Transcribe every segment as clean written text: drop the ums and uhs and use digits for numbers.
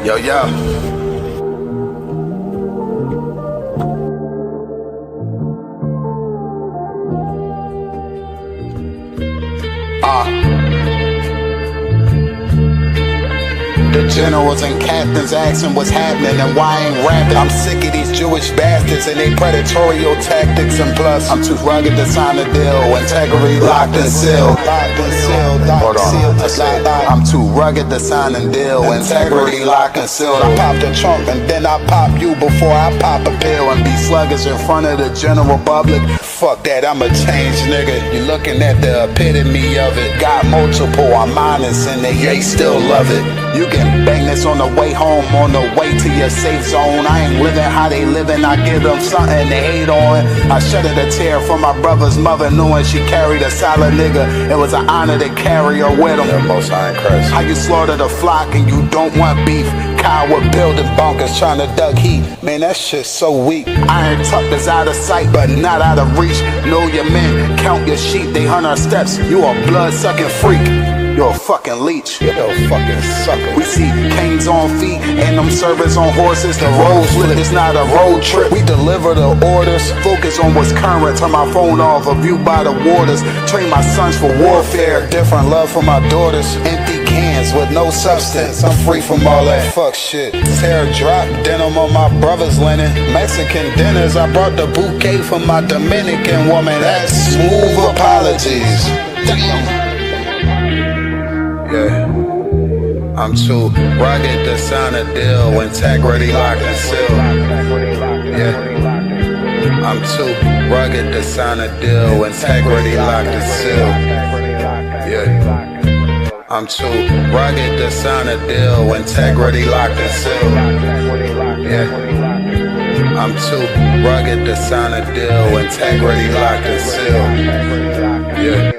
Yo, yo. The generals and captains asking what's happening and why I ain't rapping. I'm sick of these Jewish bastards and they predatorial tactics, and plus I'm too rugged to sign a deal. Integrity locked and sealed. Hold on, I'm too rugged to sign a deal. Integrity locked and sealed. I pop the trunk and then I pop you before I pop a pill and be sluggish in front of the general public. Fuck that, I'm a changed nigga. You looking at the epitome of it. Got multiple, I'm honest and they still love it. You can bang this on the way home, on the way to your safe zone. I ain't living how they living, I give them something to hate on. I shedded a tear for my brother's mother, knowing she carried a solid nigga. It was an honor to carry her with him. Most High in Christ. How you slaughter the flock and you don't want beef? Coward building bunkers trying to duck heat. Man, that shit's so weak. Iron tucked is out of sight but not out of reach. Know your men, count your sheep, they hunt our steps. You a blood-sucking freak. You're a fucking leech. You're a fucking sucker. We see canes on feet and them servants on horses. The road split, it's not a road trip. We deliver the orders. Focus on what's current. Turn my phone off, a view by the waters. Train my sons for warfare. Different love for my daughters. Empty cans with no substance. I'm free from all that fuck shit. Tear drop, denim on my brother's linen. Mexican dinners, I brought the bouquet for my Dominican woman. That's smooth apologies. Damn. Yeah, I'm too rugged to sign a deal. Integrity locked and sealed. Yeah, I'm too rugged to sign a deal. Integrity locked and sealed. Yeah, I'm too rugged to sign a deal. Integrity locked and sealed. Yeah, I'm too rugged to sign a deal. Integrity locked and sealed. Yeah.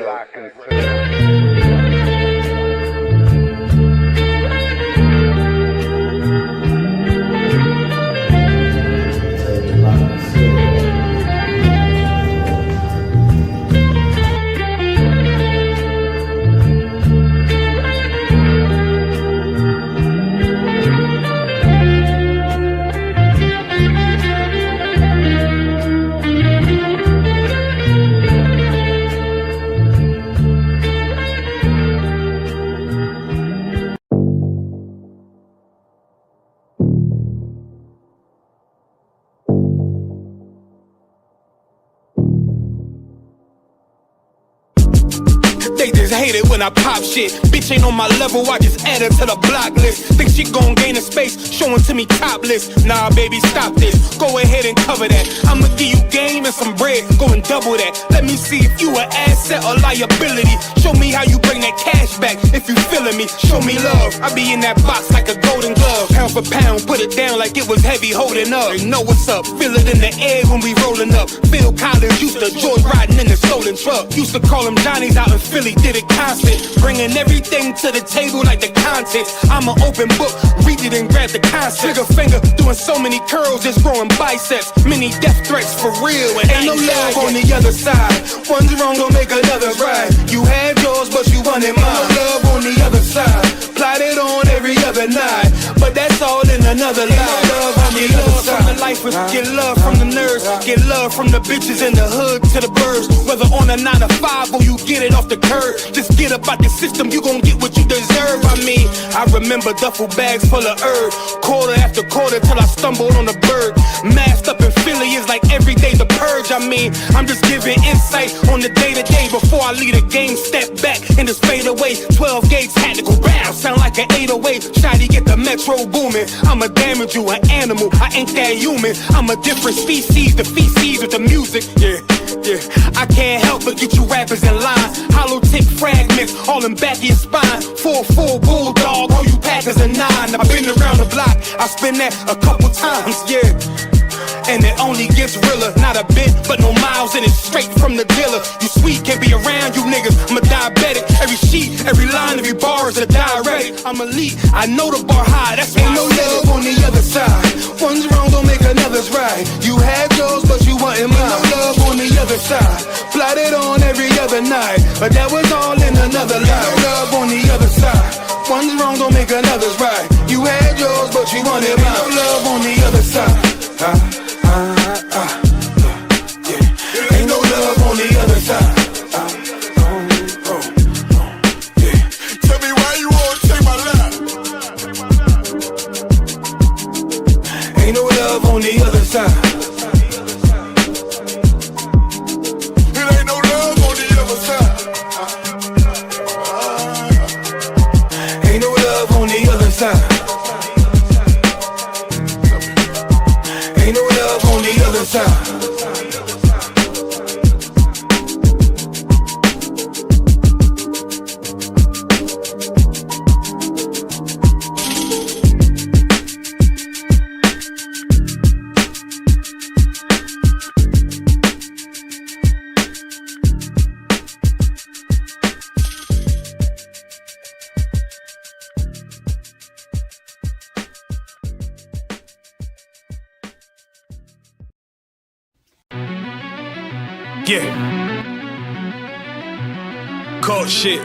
They just hate it when I pop shit. Bitch ain't on my level, I just add her to the block list. Think she gon' gain a space, showing to me topless. Nah, baby, stop this. Go ahead and cover that. I'ma give you game and some bread, go and double that. Let me see if you an asset or liability. Show me how you bring that cash back if you feeling me. Show me love. I be in that box like a golden glove. Pound for pound, put it down like it was heavy holding up. They know what's up, feel it in the air when we rolling up. Phil Collins used to George riding in the stolen truck. Used to call him Johnny's out in Philly, did it constant. Bringing everything to the table like the contents. I'm an open book, read it and grab the concept. Trigger finger, doing so many curls, just growing biceps. Many death threats for real, and ain't no love on the other side. One's wrong, gon' make another right. You had yours, but you wanted mine. No love on the other side. Plotted on every other night, but that's all in another life. Love on the other side. From the lifers, get love from the nerds, get love from the bitches in the hood to the birds. Whether on a 9 to 5 or you get it off the curb, just get up out the system, you gon' get what you deserve. I mean, I remember duffel bags full of herb, quarter after quarter till I stumbled on a bird. Masked up in Philly is like every day the purge. I mean, I'm just giving insight on the day to day before I lead a game. Step back and just fade away. 12 gauge tactical round, sound like an 808. Shotty get the metro booming. I'ma damage you, an animal. I ain't that human. I'm a different species, the feces with the music. Yeah. I can't help but get you rappers in line. Hollow tip fragments, all in back of your spine. 4-4 bulldog, all you packers are 9. I've been around the block, I spin that a couple times, yeah. And it only gets realer, not a bit, but no miles, and it's straight from the dealer. You sweet, can't be around you niggas, I'm a diabetic. Every sheet, every line, every bar is a diuretic. I'm elite, I know the bar high, that's why ain't no love on the other side. One's wrong, don't make another us right. You had yours, but you wanted mine. No love on the other side. Plotted on every other night, but that was all in another life. No love on the other side. One's wrong don't make another's right. You had yours, but you wanted mine. No love on the other side. Yeah. Ain't no love on the other side. Tell me why you wanna take my life. Ain't no love on the other side. It ain't no love on the other side. Ain't no love on the other side. Ain't no love on the other side. Yeah. Cold shit.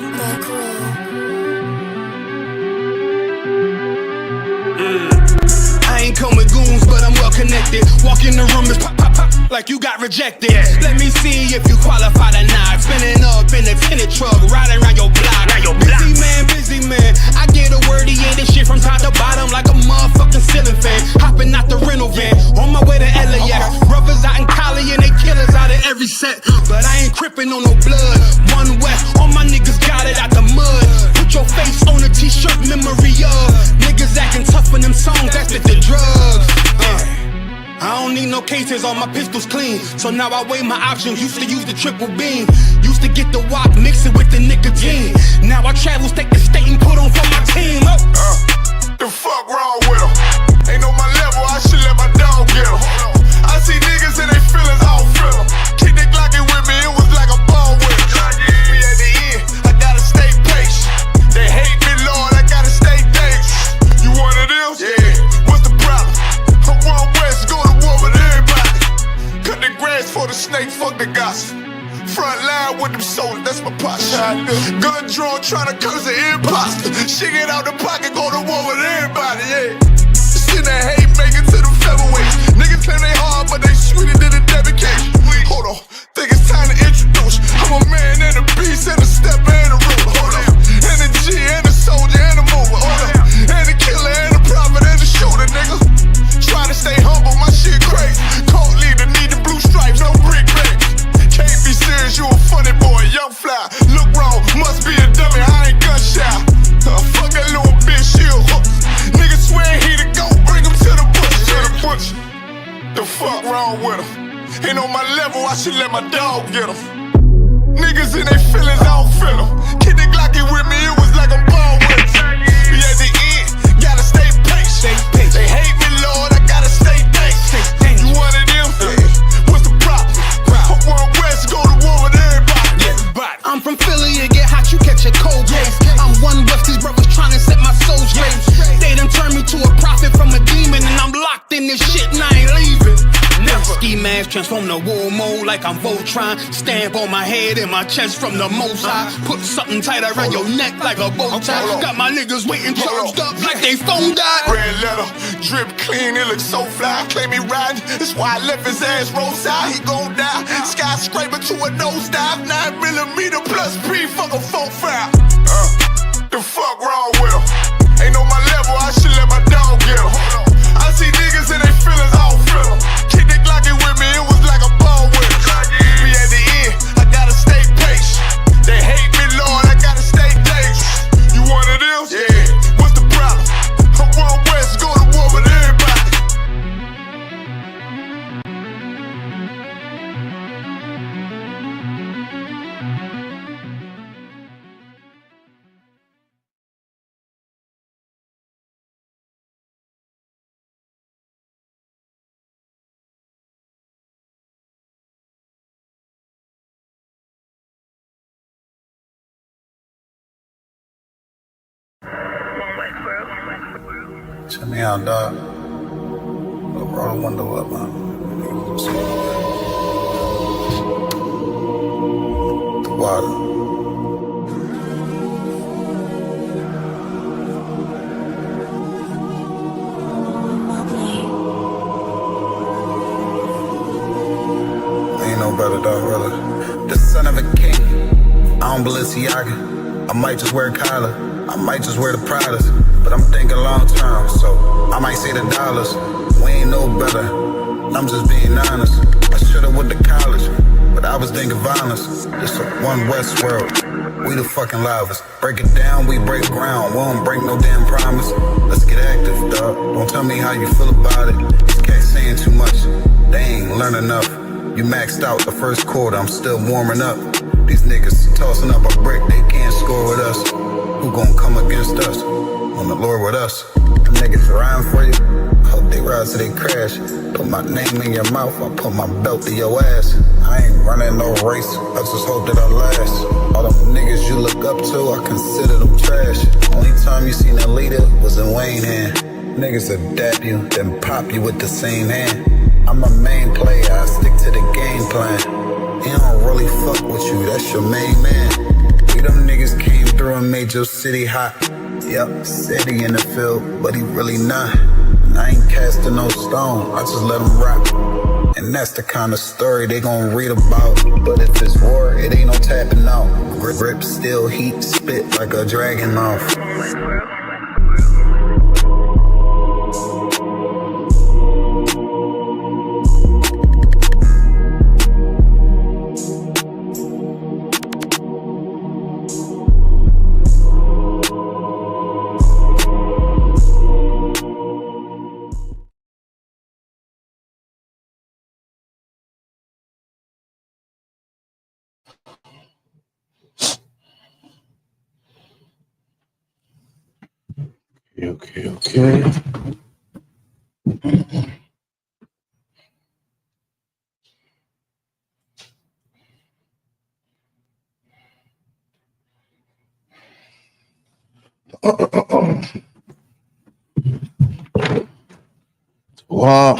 I ain't come with goons, but I'm well connected. Walk in the room, it's pop, pop, pop, like you got rejected. Let me see if you qualified or not. Spinning up in a tinted truck, riding around your block. Busy man. I get a word, he ain't this shit from top to bottom like a motherfucking ceiling fan. Hopping out the rental van, on my way to LAX. Brothers out in Cali and they killers out of every set. But I ain't crippin' on no blood. One West, all my niggas got it out the mud. Put your face on a t-shirt, memory of niggas acting tough in them songs, that's with the drugs. I don't need no cases, all my pistols clean. So now I weigh my options, used to use the triple beam. Used to get the wop, mix it with the nicotine. Now I travel state to state and put on for my team. The fuck wrong with him? Ain't on my level, I should let my dog get him. I see niggas and they feelings, I don't feel them. Keep the Glockin' with me, it was like a ball with him. Me at the end, I gotta stay patient. They hate me, Lord, I gotta stay dangerous. You one of them? Yeah. What's the problem? I'm one West, go to war with everybody. Cut the grass for the snake, fuck the gossip. Front line with them soldiers, that's my posture. Gun drawn, tryna curse an imposter. Shit get out the pocket, go to war with everybody, yeah. Send that hate, make it to the featherweights. Niggas claim they hard, but they sweeter than a debit case. Hold on, think it's time to introduce. I'm a man and a beast and a stepper and a ruler. Hold on, and a G and a soldier and a mover. Hold on, and a killer and a prophet and a shooter, nigga. Try to stay humble, my shit crazy. Cold leader, need the blue stripes, no brick bags. Can't be serious, you a funny boy, young fly. Look wrong, must be a dummy, I ain't gun shy. Fuck that little bitch, she a hook. Niggas swear he the go, bring him to the bush. To the bush. The fuck wrong with him? Ain't on my level, I should let my dog get him. Niggas in they feelings, I don't feel them. Kid the Glocky with me, it was like a ball with him. Be at the end, gotta stay patient. They hate me, Lord, I gotta stay dangerous. You one of them? What's the problem? I'm one West, go to war with everybody. I'm from Philly, it get hot, you catch a cold case. I'm one West, these brothers trying to set my soul straight. They done turned me to a prophet from a demon, and I'm locked in this shit and I ain't leaving. Never. Ski mask transform to war mode like I'm Voltron. Stamp on my head and my chest from the most high. Put something tight around your neck like a bow tie. Got my niggas waiting charged up like they phone died. Red letter, drip clean, it looks so fly. Claim he riding, that's why I left his ass roadside. He gon' die, skyscraper to a nosedive. 9mm plus P, fuck a 4-5. The fuck wrong with him? Ain't on my level, I should let my dog get him. I see niggas and they feelings, I don't feel them. Keep the Glocky with me, it was like a ball with him. Be at the end, I gotta stay patient. They hate me, Lord, I gotta stay dangerous. You one of them? Yeah. What's the problem? I'm one West, go to war with everybody. Check me out, dog. Little wonder what, man. The water. Ain't no better dog, brother. The son of a king. I don't Balenciaga. I might just wear Kyla. I might just wear the Pradas. But I'm thinking long term, so I might say the dollars. We ain't no better. I'm just being honest. I should've went to college, but I was thinking violence. It's a one West world. We the fucking livest. Break it down, we break ground. We don't break no damn promise. Let's get active, dog. Don't tell me how you feel about it. These cats saying too much. They ain't learn enough. You maxed out the first quarter, I'm still warming up. These niggas tossing up a brick, they can't score with us. Who gon' come against us? On the Lord with us. Them niggas riding for you, I hope they ride till they crash. Put my name in your mouth, I put my belt to your ass. I ain't running no race, I just hope that I last. All them niggas you look up to, I consider them trash. Only time you seen a leader was in Wayne hand. Niggas will dab you, then pop you with the same hand. I'm a main player, I stick to the game plan. He don't really fuck with you, that's your main man. We them niggas came through and made your city hot. Yep, said he in the field, but he really not. And I ain't casting no stone, I just let him rock. And that's the kind of story they gon' read about. But if it's war, it ain't no tapping out. Grip still heat, spit like a dragon mouth. Okay. Wow.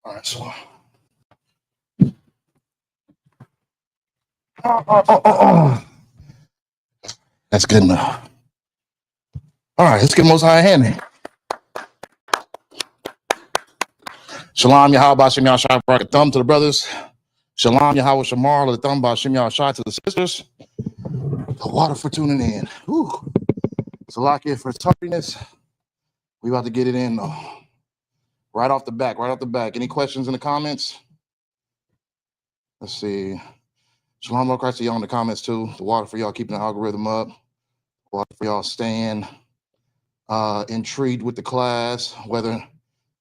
All right, so that's good enough. All right, let's get Most High handy. Shalom, Yahweh, Shem Yahshai, a thumb to the brothers. Shalom, Yahweh, Shamar, the thumb by Shem Yahshai to the sisters. The water for tuning in. Whew. Salakia for tardiness. We about to get it in though. Right off the back. Any questions in the comments? Let's see. Shalom, Lord Christ, to y'all in the comments too. The water for y'all keeping the algorithm up. Water for y'all staying intrigued with the class, whether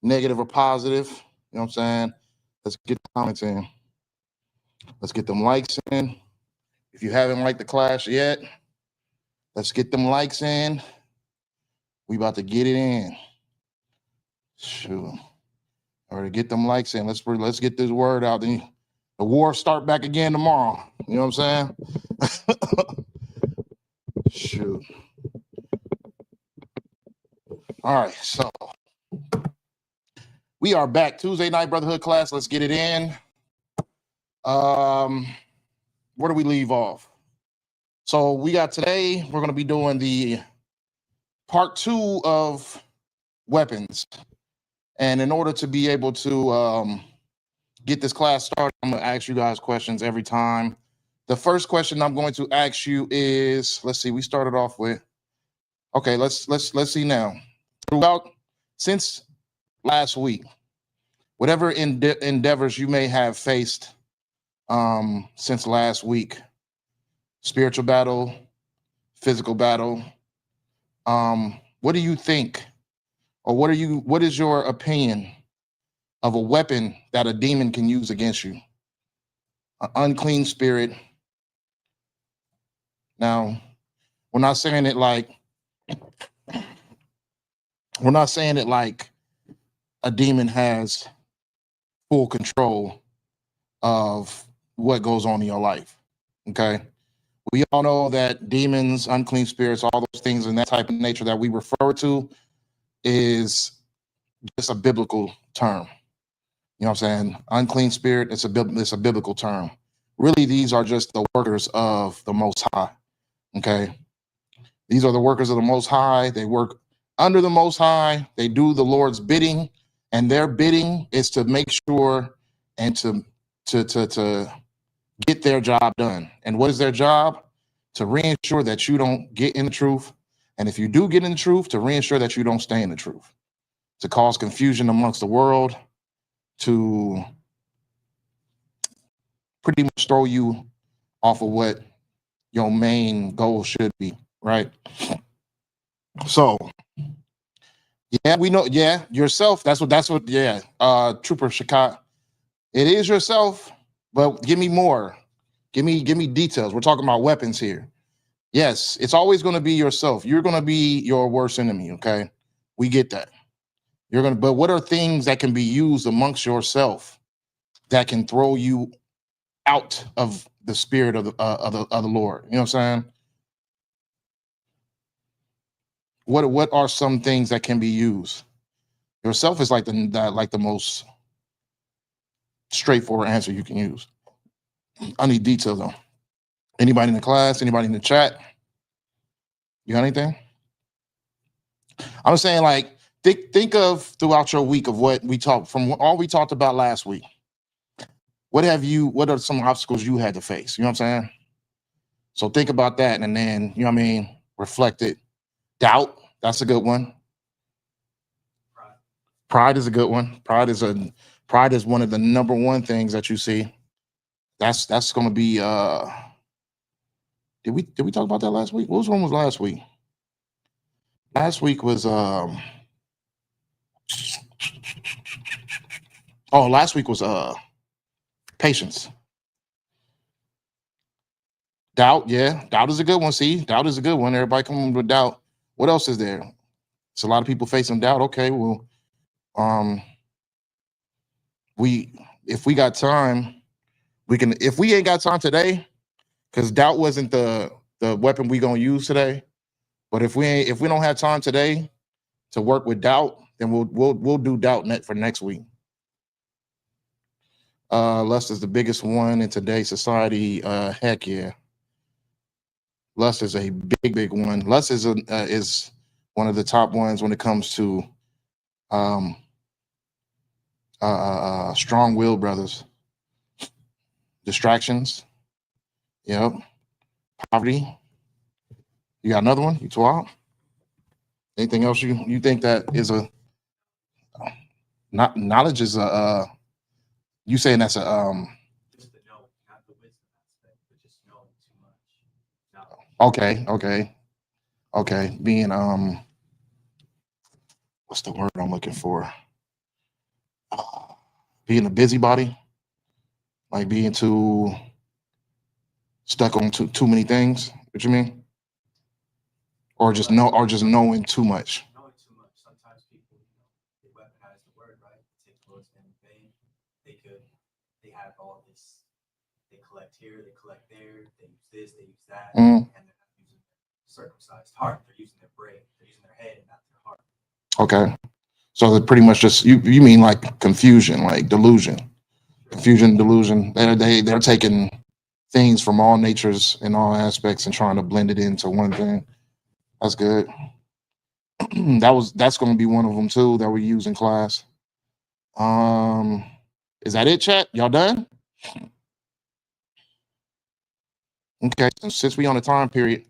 negative or positive. You know what I'm saying? Let's get the comments in. Let's get them likes in. If you haven't liked the class yet, let's get them likes in. We about to get it in. Shoot. All right, get them likes in. Let's get this word out. Then the war start back again tomorrow. You know what I'm saying? Shoot. All right, so we are back. Tuesday night Brotherhood class. Let's get it in. Where do we leave off? So we got today, we're going to be doing the part 2 of weapons. And in order to be able to get this class started, I'm going to ask you guys questions every time. The first question I'm going to ask you is, let's see, we started off with, okay, let's see now. Since last week, whatever endeavors you may have faced since last week, spiritual battle, physical battle, what do you think, or what is your opinion of a weapon that a demon can use against you? An unclean spirit. Now, we're not saying it like We're not saying that like a demon has full control of what goes on in your life. Okay. We all know that demons, unclean spirits, all those things in that type of nature that we refer to is just a biblical term. You know what I'm saying? Unclean spirit, it's a biblical term. Really, these are just the workers of the Most High. Okay. These are the workers of the Most High. They work under the Most High. They do the Lord's bidding, and their bidding is to make sure and to get their job done. And what is their job? To reassure that you don't get in the truth. And if you do get in the truth, to reassure that you don't stay in the truth. To cause confusion amongst the world, to pretty much throw you off of what your main goal should be, right? So, yeah, we know, yeah, yourself, that's what, yeah, Trooper Shakat, it is yourself, but give me more. Give me details. We're talking about weapons here. Yes, it's always going to be yourself. You're going to be your worst enemy, okay? We get that. But what are things that can be used amongst yourself that can throw you out of the spirit of the Lord? You know what I'm saying? What are some things that can be used? Yourself is like the most straightforward answer you can use. I need detail though. Anybody in the class? Anybody in the chat? You got anything? I'm saying, like, think of throughout your week of what we talked from all we talked about last week. What are some obstacles you had to face? You know what I'm saying? So think about that, and then, you know what I mean, reflect it. Doubt, that's a good one. Pride is a good one. Pride is one of the number one things that you see. That's going to be did we talk about that last week? What was last week? Last week was last week was patience. Doubt, yeah. Doubt is a good one. See, doubt is a good one. Everybody come with doubt. What else is there? It's a lot of people facing doubt. Okay, well, if we got time, we can. If we ain't got time today, because doubt wasn't the weapon we gonna use today. But if we don't have time today to work with doubt, then we'll do doubt net for next week. Lust is the biggest one in today's society. Heck yeah. Lust is a big one. Lust is one of the top ones when it comes to strong-willed brothers. Distractions. Yep. Poverty. You got another one? You twelve? Anything else you think that is not knowledge is you saying that's a just the know, not the wisdom aspect, but just knowing too much. okay. Being what's the word I'm looking for? Being a busybody, like being too stuck on too many things. What you mean? Or just knowing too much. Knowing too much. Sometimes people, they weaponize the word, right? Take words in vain. They have all this. They collect here, they collect there. They use this, they use that, and they're not using their circumcised heart. They're using their brain. They're using their head and not their heart. Okay. So they're pretty much just you mean like confusion, like delusion. Confusion, delusion. They're taking things from all natures and all aspects and trying to blend it into one thing. That's good. That's going to be one of them too that we use in class. Is that it, chat? Y'all done? Okay. Since we on a time period,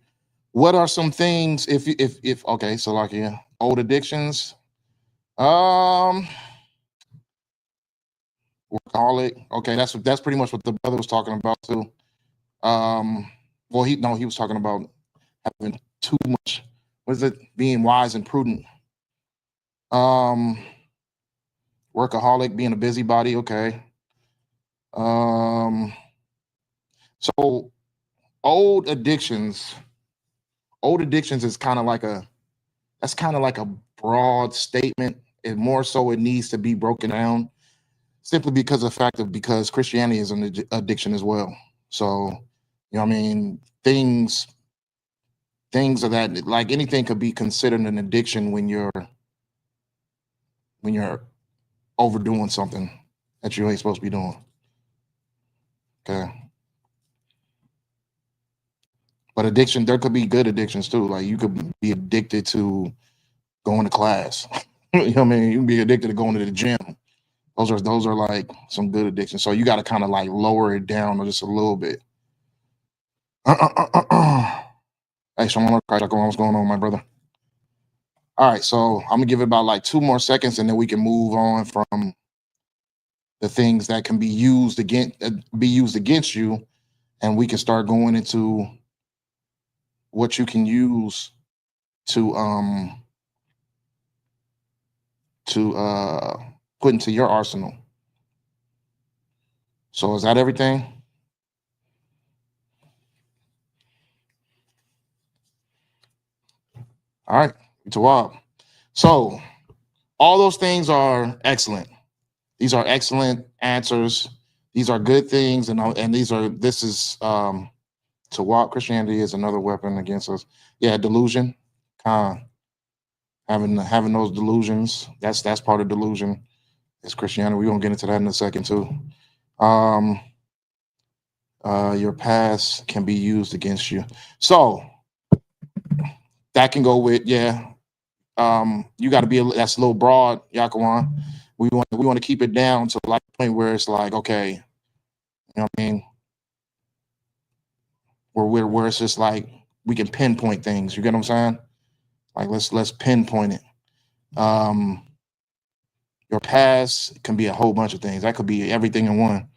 what are some things if okay? So like old addictions. Workaholic. Okay, that's pretty much what the brother was talking about too. Well, he was talking about having too much. What is it? Being wise and prudent. Workaholic, being a busybody. Okay. So old addictions is kind of like that's kind of like a broad statement. And more so, it needs to be broken down simply because of the fact of because Christianity is an addiction as well. So, you know what I mean? Things of that, like anything could be considered an addiction when you're overdoing something that you ain't supposed to be doing. Okay. But addiction, there could be good addictions too. Like you could be addicted to going to class. You know what I mean? You can be addicted to going to the gym. Those are like some good addictions. So you got to kind of like lower it down just a little bit. Hey, Shalom, what's going on, my brother? All right, so I'm gonna give it about like 2 more seconds, and then we can move on from the things that can be used against you, and we can start going into what you can use to put into your arsenal. So is that everything? All right, Tawab. So all those things are excellent. These are excellent answers. These are good things, and this is Tawab. Christianity is another weapon against us. Yeah, delusion. Having those delusions. That's part of delusion. It's Christianity. We're gonna get into that in a second too. Your past can be used against you. So that can go with, yeah. You got to be that's a little broad, Yakawan. We want to keep it down to like a point where it's like, okay, you know what I mean? Where it's just like we can pinpoint things. You get what I'm saying? Like let's pinpoint it. Your past can be a whole bunch of things. That could be everything in one.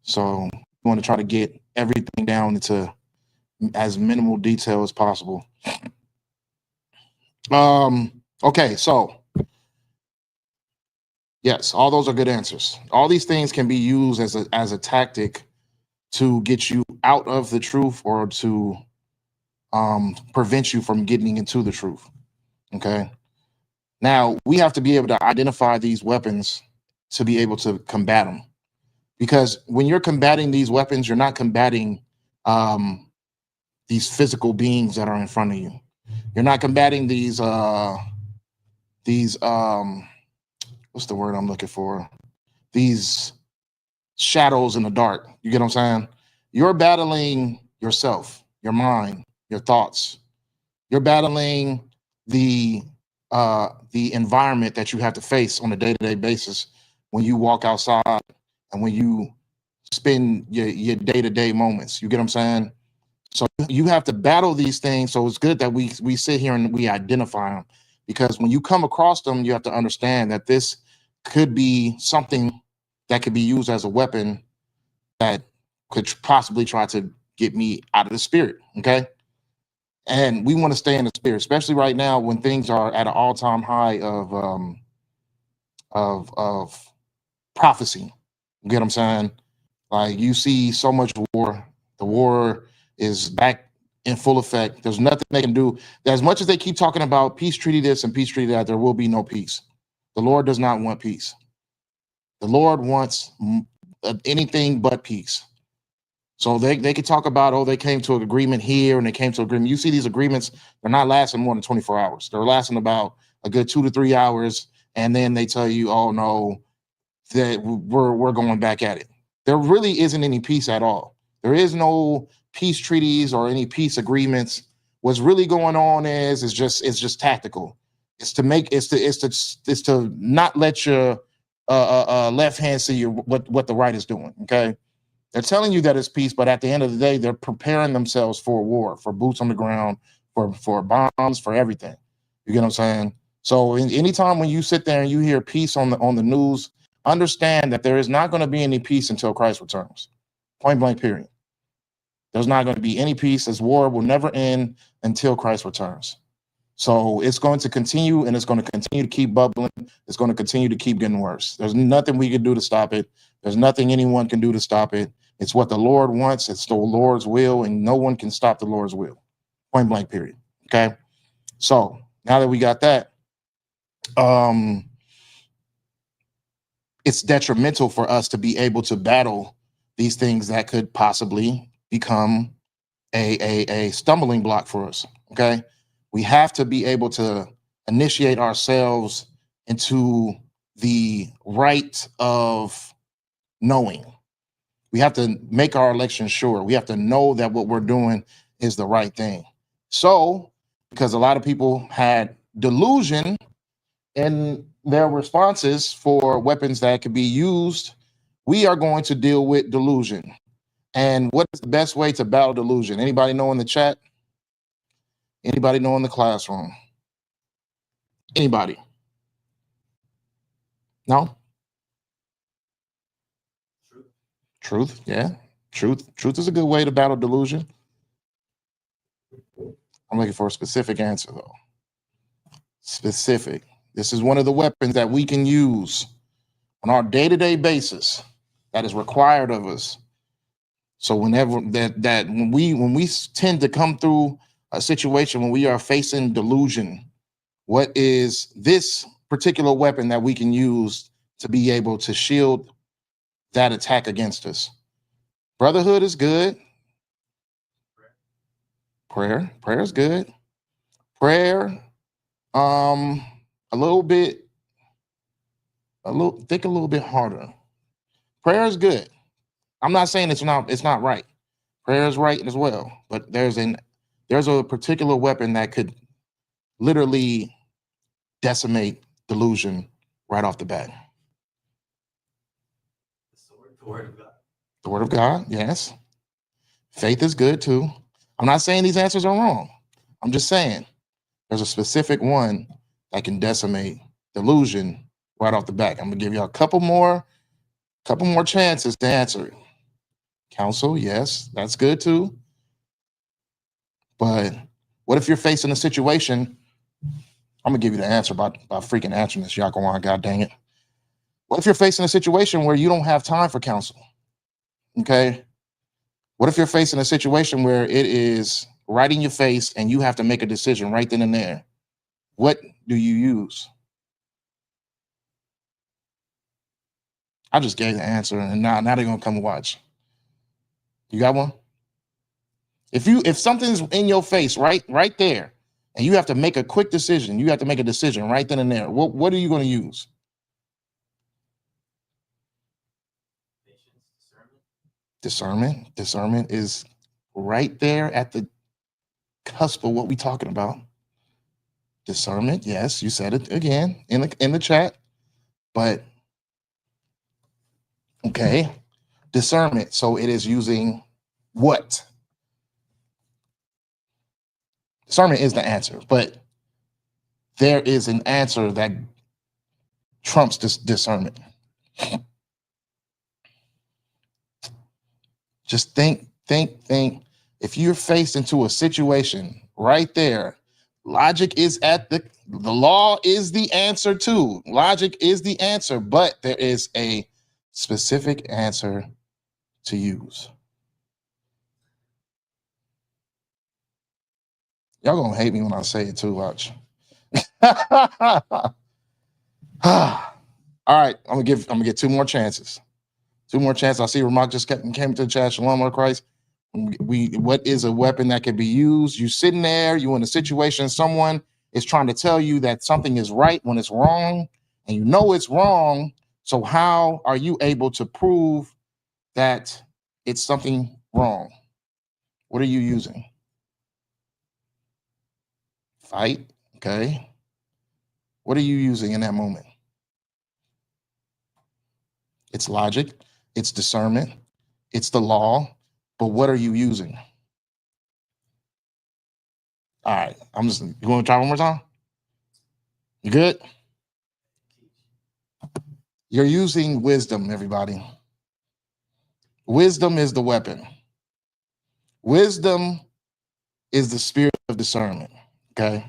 So you want to try to get everything down into as minimal detail as possible. Okay, so yes, all those are good answers. All these things can be used as a tactic to get you out of the truth or to prevent you from getting into the truth. Okay. Now we have to be able to identify these weapons to be able to combat them. Because when you're combating these weapons, you're not combating these physical beings that are in front of you. You're not combating these what's the word I'm looking for? These shadows in the dark. You get what I'm saying? You're battling yourself, your mind, your thoughts. You're battling the environment that you have to face on a day-to-day basis when you walk outside and when you spend your day-to-day moments. You get what I'm saying? So you have to battle these things. So it's good that we sit here and we identify them, because when you come across them, you have to understand that this could be something that could be used as a weapon that could possibly try to get me out of the spirit. Okay. And we want to stay in the spirit, especially right now when things are at an all-time high of prophecy. You get what I'm saying? Like you see so much war. The war is back in full effect. There's nothing they can do. As much as they keep talking about peace treaty this and peace treaty that, there will be no peace. The Lord does not want peace. The Lord wants anything but peace. So they could talk about, oh, they came to an agreement here and they came to an agreement. You see these agreements, they're not lasting more than 24 hours. They're lasting about a good 2 to 3 hours. And then they tell you, oh, no, that we're going back at it. There really isn't any peace at all. There is no peace treaties or any peace agreements. What's really going on is just tactical. It's to not let your left hand see what the right is doing. Okay. They're telling you that it's peace, but at the end of the day, they're preparing themselves for a war, for boots on the ground, for bombs, for everything. You get what I'm saying? So anytime when you sit there and you hear peace on the news, understand that there is not going to be any peace until Christ returns. Point blank, period. There's not going to be any peace. This war will never end until Christ returns. So it's going to continue, and it's going to continue to keep bubbling. It's going to continue to keep getting worse. There's nothing we can do to stop it. There's nothing anyone can do to stop it. It's what the Lord wants. It's the Lord's will, and no one can stop the Lord's will. Point blank, period. Okay? So Now that we got that, it's detrimental for us to be able to battle these things that could possibly become a stumbling block for us. Okay, we have to be able to initiate ourselves into the right of knowing. We have to make our election sure. We have to know that what we're doing is the right thing. So, because a lot of people had delusion in their responses for weapons that could be used, we are going to deal with delusion. And what is the best way to battle delusion? Anybody know in the chat? Anybody know in the classroom? Anybody? No? Truth, yeah. Truth is a good way to battle delusion. I'm looking for a specific answer, though. Specific. This is one of the weapons that we can use on our day-to-day basis that is required of us. So whenever when we tend to come through a situation when we are facing delusion, what is this particular weapon that we can use to be able to shield that attack against us? Brotherhood is good. Prayer is good. Prayer, think a little bit harder. Prayer is good. I'm not saying it's not right. Prayer is right as well, but there's a particular weapon that could literally decimate delusion right off the bat. The word of God. The word of God, yes. Faith is good too. I'm not saying these answers are wrong. I'm just saying there's a specific one that can decimate delusion right off the bat. I'm gonna give you a couple more chances to answer it. Counsel, yes, that's good too. But what if you're facing a situation? I'm gonna give you the answer by freaking answering this, Yakawan, god dang it. What if you're facing a situation where you don't have time for counsel? Okay. What if you're facing a situation where it is right in your face and you have to make a decision right then and there? What do you use? I just gave the answer, and now they're gonna come and watch. You got one? If something's in your face right there, and you have to make a quick decision, you have to make a decision right then and there. What are you going to use? Discernment. Discernment is right there at the cusp of what we're talking about. Discernment, yes, you said it again in the chat, but okay, discernment. So it is using what? Discernment is the answer, but there is an answer that trumps this discernment. Just think. If you're faced into a situation right there, logic is at the law is the answer too. Logic is the answer, but there is a specific answer to use. Y'all gonna hate me when I say it too, watch. All right, I'm gonna get two more chances. Two more chances. I see Ramak just came to the chat. Shalom of Christ. What is a weapon that can be used? You sitting there, you in a situation, someone is trying to tell you that something is right when it's wrong, and you know it's wrong. So how are you able to prove that it's something wrong? What are you using? Fight, okay. What are you using in that moment? It's logic, it's discernment, it's the law, but what are you using? All right, you want to try one more time? You good? You're using wisdom, everybody. Wisdom is the weapon. Wisdom is the spirit of discernment, okay?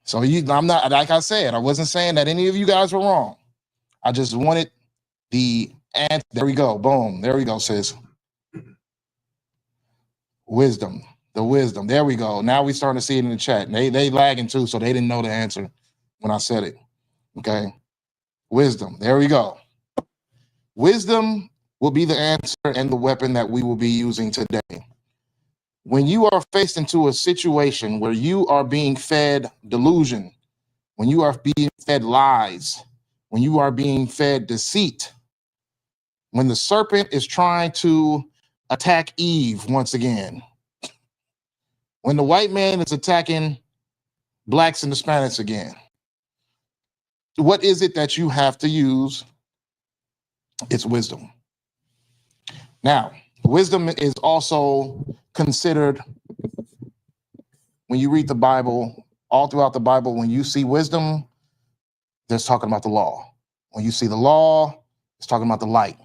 So I'm not, like I said, I wasn't saying that any of you guys were wrong. I just wanted the answer. There we go. Boom. There we go, sis. Wisdom. The wisdom. There we go. Now we starting to see it in the chat. They lagging too, so they didn't know the answer when I said it. Okay. Wisdom. There we go. Wisdom will be the answer and the weapon that we will be using today. When you are faced into a situation where you are being fed delusion, when you are being fed lies, when you are being fed deceit, when the serpent is trying to attack Eve once again, when the white man is attacking blacks and Hispanics again, what is it that you have to use? It's wisdom. Now, wisdom is also considered, when you read the Bible, all throughout the Bible, when you see wisdom, there's talking about the law. When you see the law, it's talking about the light.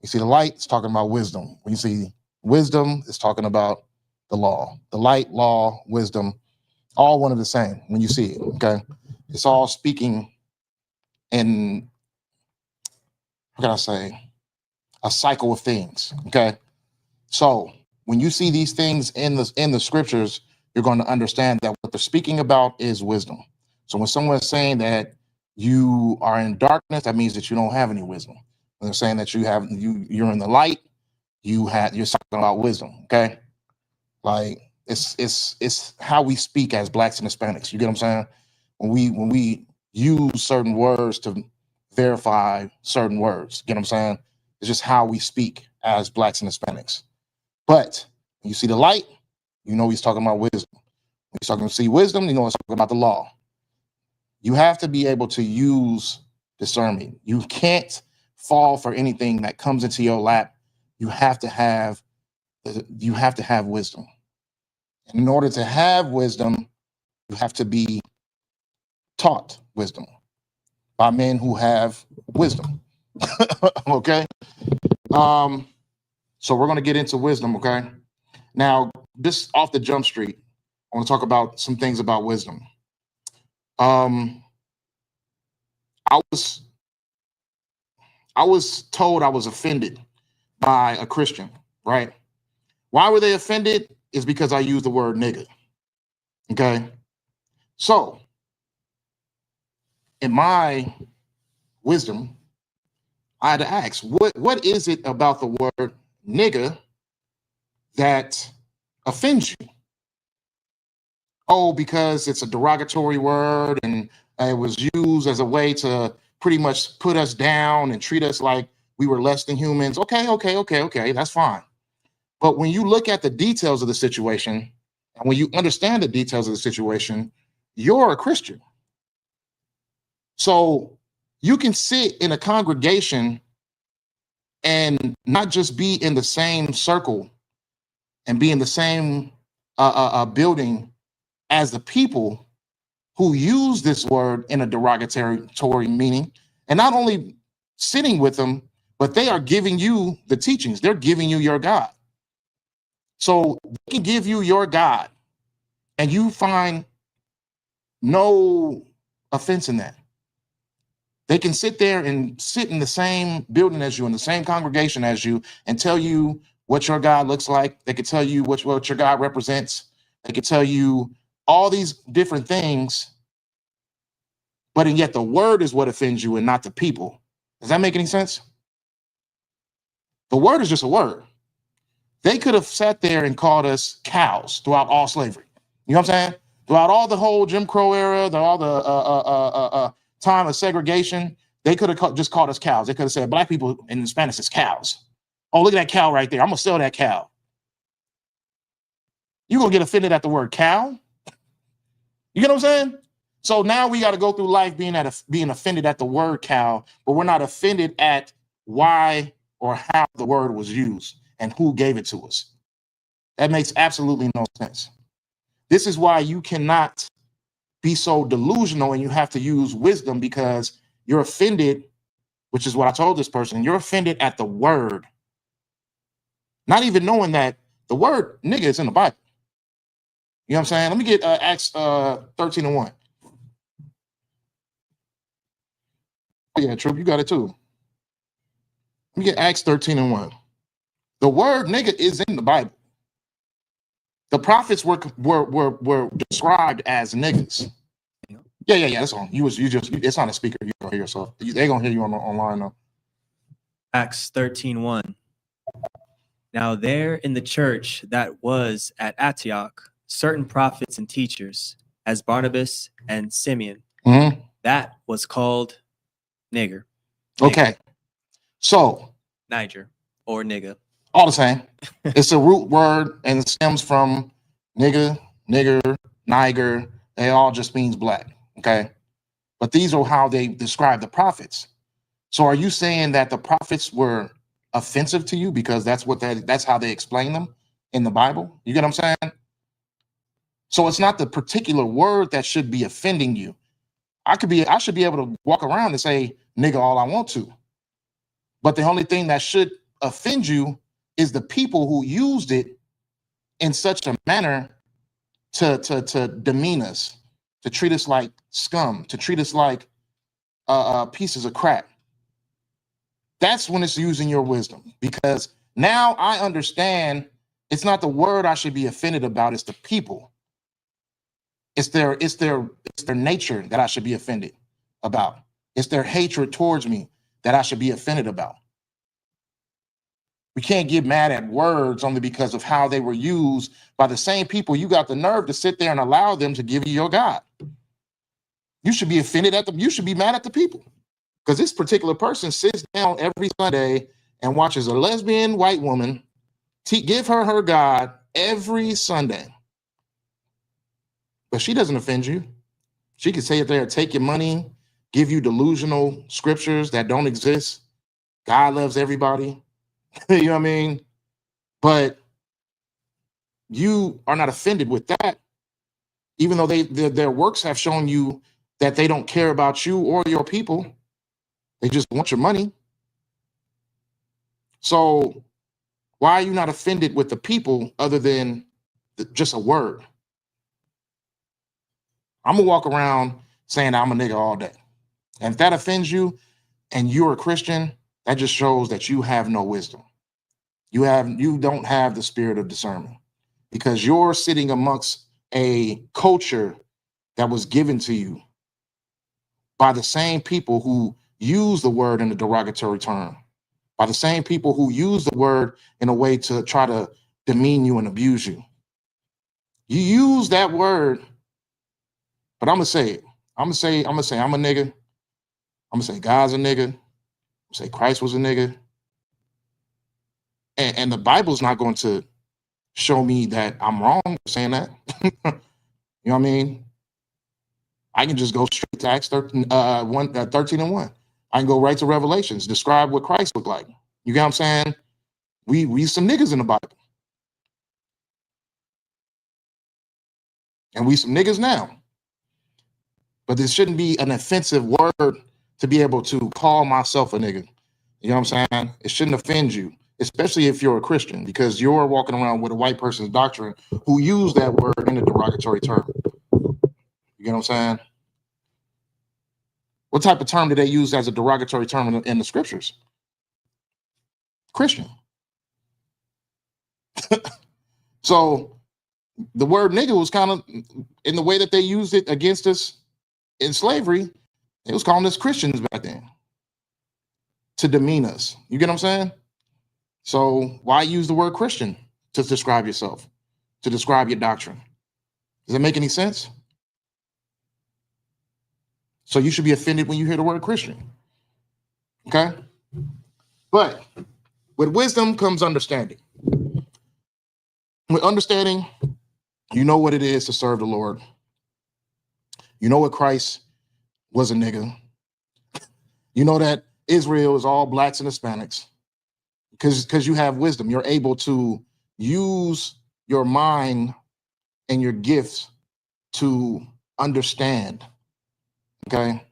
You see the light, it's talking about wisdom. When you see wisdom, it's talking about the law. The light, law, wisdom, all one of the same when you see it, okay? It's all speaking in, what can I say, a cycle of things, okay? So when you see these things in the scriptures, you're going to understand that what they're speaking about is wisdom. So when someone is saying that you are in darkness, that means that you don't have any wisdom. When they're saying that you're in the light, you're talking about wisdom, okay? Like it's how we speak as blacks and Hispanics. You get what I'm saying? When we use certain words to verify certain words, get what I'm saying? It's just how we speak as blacks and Hispanics. But when you see the light, you know he's talking about wisdom. When he's talking to see wisdom, you know he's talking about the law. You have to be able to use discernment. You can't fall for anything that comes into your lap. You have to have wisdom. And in order to have wisdom, you have to be taught wisdom by men who have wisdom. Okay. So we're going to get into wisdom. Okay. Now, just off the jump street, I want to talk about some things about wisdom. I was told I was offended by a Christian, right? Why were they offended? Is because I used the word nigga. Okay. So in my wisdom, I had to ask, what is it about the word nigga that offends you? Oh, because it's a derogatory word and it was used as a way to pretty much put us down and treat us like we were less than humans. Okay, that's fine. But when you look at the details of the situation, and when you understand the details of the situation, you're a Christian. So you can sit in a congregation and not just be in the same circle and be in the same building as the people who use this word in a derogatory meaning, and not only sitting with them, but they are giving you the teachings. They're giving you your God. So they can give you your God and you find no offense in that. They can sit there and sit in the same building as you, in the same congregation as you, and tell you what your God looks like. They could tell you what your God represents. They could tell you all these different things, but and yet the word is what offends you and not the people. Does that make any sense? The word is just a word. They could have sat there and called us cows throughout all slavery. You know what I'm saying? Throughout all the whole Jim Crow era, all the time of segregation, they could have just called us cows. They could have said black people in Spanish is cows. Oh, look at that cow right there. I'm gonna sell that cow. You're gonna get offended at the word cow? You get what I'm saying? So now we got to go through life being offended at the word cow, but we're not offended at why or how the word was used and who gave it to us. That makes absolutely no sense. This is why you cannot be so delusional and you have to use wisdom, because you're offended, which is what I told this person. You're offended at the word, not even knowing that the word nigga is in the Bible. You know what I'm saying? Let me get Acts 13:1. Oh, yeah, Troop, you got it too. Let me get Acts 13:1. The word nigga is in the Bible. The prophets were described as niggas. Yeah. That's on. It's on a speaker. You don't hear yourself. They're gonna hear you online though. Acts 13:1. Now there in the church that was at Antioch, certain prophets and teachers, as Barnabas and Simeon, that was called nigger. Okay. So Niger or nigga. All the same. It's a root word and it stems from nigger, niger. It all just means black. Okay. But these are how they describe the prophets. So are you saying that the prophets were offensive to you because that's how they explain them in the Bible? You get what I'm saying? So it's not the particular word that should be offending you. I should be able to walk around and say nigga all I want to. But the only thing that should offend you is the people who used it in such a manner to demean us, to treat us like scum, to treat us like pieces of crap. That's when it's using your wisdom, because now I understand it's not the word I should be offended about, it's the people. It's their nature that I should be offended about. It's their hatred towards me that I should be offended about. We can't get mad at words only because of how they were used by the same people you got the nerve to sit there and allow them to give you your God. You should be offended at them. You should be mad at the people, because this particular person sits down every Sunday and watches a lesbian white woman give her God every Sunday. But she doesn't offend you. She can say it there, take your money, give you delusional scriptures that don't exist. God loves everybody. You know what I mean? But you are not offended with that, even though their works have shown you that they don't care about you or your people. They just want your money. So why are you not offended with the people other than just a word? I'm gonna walk around saying I'm a nigga all day. And if that offends you and you're a Christian, that just shows that you have no wisdom. You don't have the spirit of discernment, because you're sitting amongst a culture that was given to you by the same people who use the word in a derogatory term, by the same people who use the word in a way to try to demean you and abuse you. You use that word, but I'm gonna say it. I'm gonna say I'm a nigga. I'm gonna say God's a nigga. I'm gonna say Christ was a nigga. And the Bible's not going to show me that I'm wrong for saying that. You know what I mean? I can just go straight to Acts 13 and 1. I can go right to Revelations, describe what Christ looked like. You get what I'm saying? We some niggas in the Bible. And we some niggas now. But this shouldn't be an offensive word to be able to call myself a nigga. You know what I'm saying? It shouldn't offend you, especially if you're a Christian, because you're walking around with a white person's doctrine who use that word in a derogatory term. You get what I'm saying? What type of term do they use as a derogatory term in the scriptures? Christian. So the word nigga was kind of, in the way that they used it against us in slavery, it was calling us Christians back then to demean us. You get what I'm saying? So why use the word Christian to describe yourself, to describe your doctrine? Does that make any sense? So you should be offended when you hear the word Christian. Okay? But with wisdom comes understanding. With understanding, you know what it is to serve the Lord. You know what Christ was a nigga. You know that Israel is all blacks and Hispanics. Because you have wisdom, you're able to use your mind and your gifts to understand. Okay?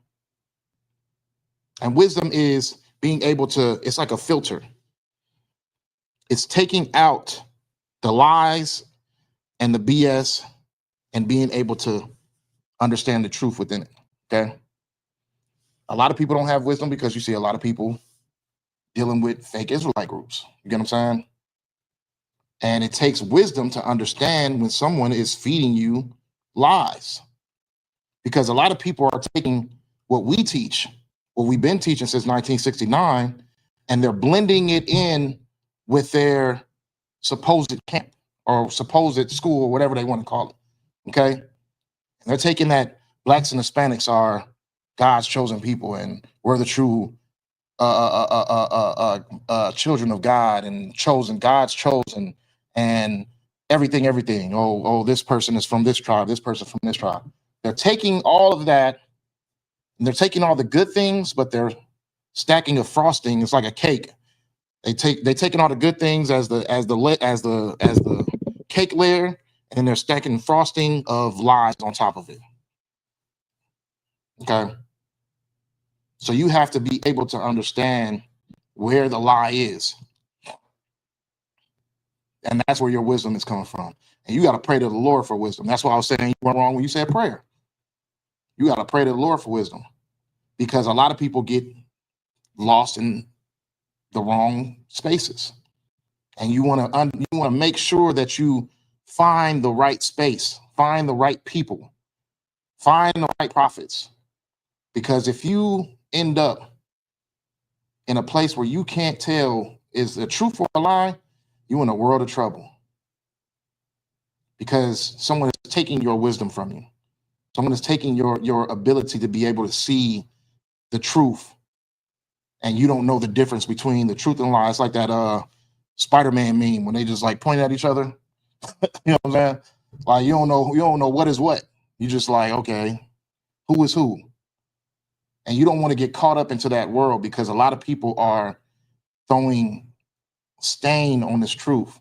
And wisdom is being able to, it's like a filter. It's taking out the lies and the BS and being able to understand the truth within it. Okay? A lot of people don't have wisdom because you see a lot of people dealing with fake Israelite groups. You get what I'm saying? And it takes wisdom to understand when someone is feeding you lies. Because a lot of people are taking what we teach, what we've been teaching since 1969, and they're blending it in with their supposed camp or supposed school or whatever they want to call it. Okay. And they're taking that blacks and Hispanics are God's chosen people and we're the true children of God and chosen, God's chosen, and everything. Oh, this person is from this tribe, this person from this tribe. They're taking all of that and they're taking all the good things, but they're stacking a frosting. It's like a cake. They're taking all the good things as the cake layer, and then they're stacking frosting of lies on top of it. Okay. So you have to be able to understand where the lie is. And that's where your wisdom is coming from. And you got to pray to the Lord for wisdom. That's why I was saying you went wrong when you said prayer. You got to pray to the Lord for wisdom, because a lot of people get lost in the wrong spaces. And you want to make sure that you find the right space, find the right people, find the right prophets. Because if you end up in a place where you can't tell is the truth or a lie, you're in a world of trouble. Because someone is taking your wisdom from you. Someone is taking your ability to be able to see the truth. And you don't know the difference between the truth and lie. It's like that Spider-Man meme when they just like point at each other. You know what I'm saying? Like you don't know what is what. You just like, okay, who is who? And you don't want to get caught up into that world, because a lot of people are throwing stain on this truth.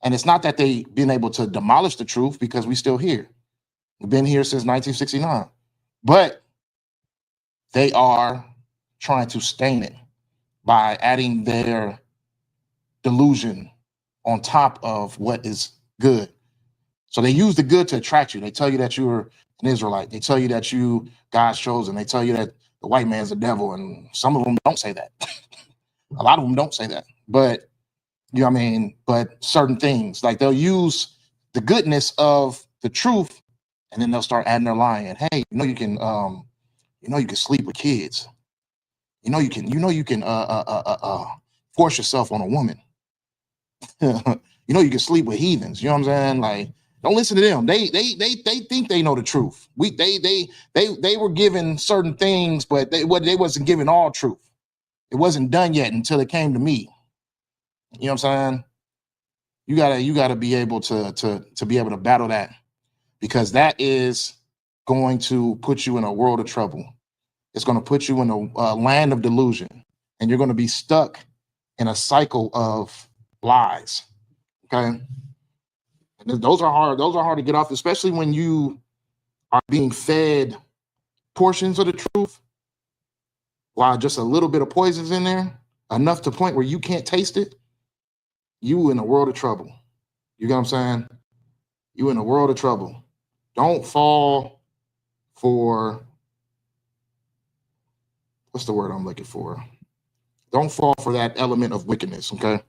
And it's not that they've been able to demolish the truth, because we're still here. We've been here since 1969. But they are trying to stain it by adding their delusion on top of what is good. So they use the good to attract you. They tell you that you're an Israelite. They tell you that you God's chosen. They tell you that the white man's the devil. And some of them don't say that. A lot of them don't say that. But, you know what I mean? But certain things, like they'll use the goodness of the truth, and then they'll start adding their lie in. Hey, you can sleep with kids. You can force yourself on a woman. You can sleep with heathens. You know what I'm saying? Like, don't listen to them. They think they know the truth. They were given certain things, but they wasn't given all truth. It wasn't done yet until it came to me. You know what I'm saying? You gotta be able to be able to battle that, because that is going to put you in a world of trouble. It's going to put you in a land of delusion, and you're going to be stuck in a cycle of lies. Okay. And those are hard. Those are hard to get off, especially when you are being fed portions of the truth while just a little bit of poison's in there, enough to the point where you can't taste it. You in a world of trouble. You get what I'm saying? You in a world of trouble. Don't fall for, what's the word I'm looking for? Don't fall for that element of wickedness, okay?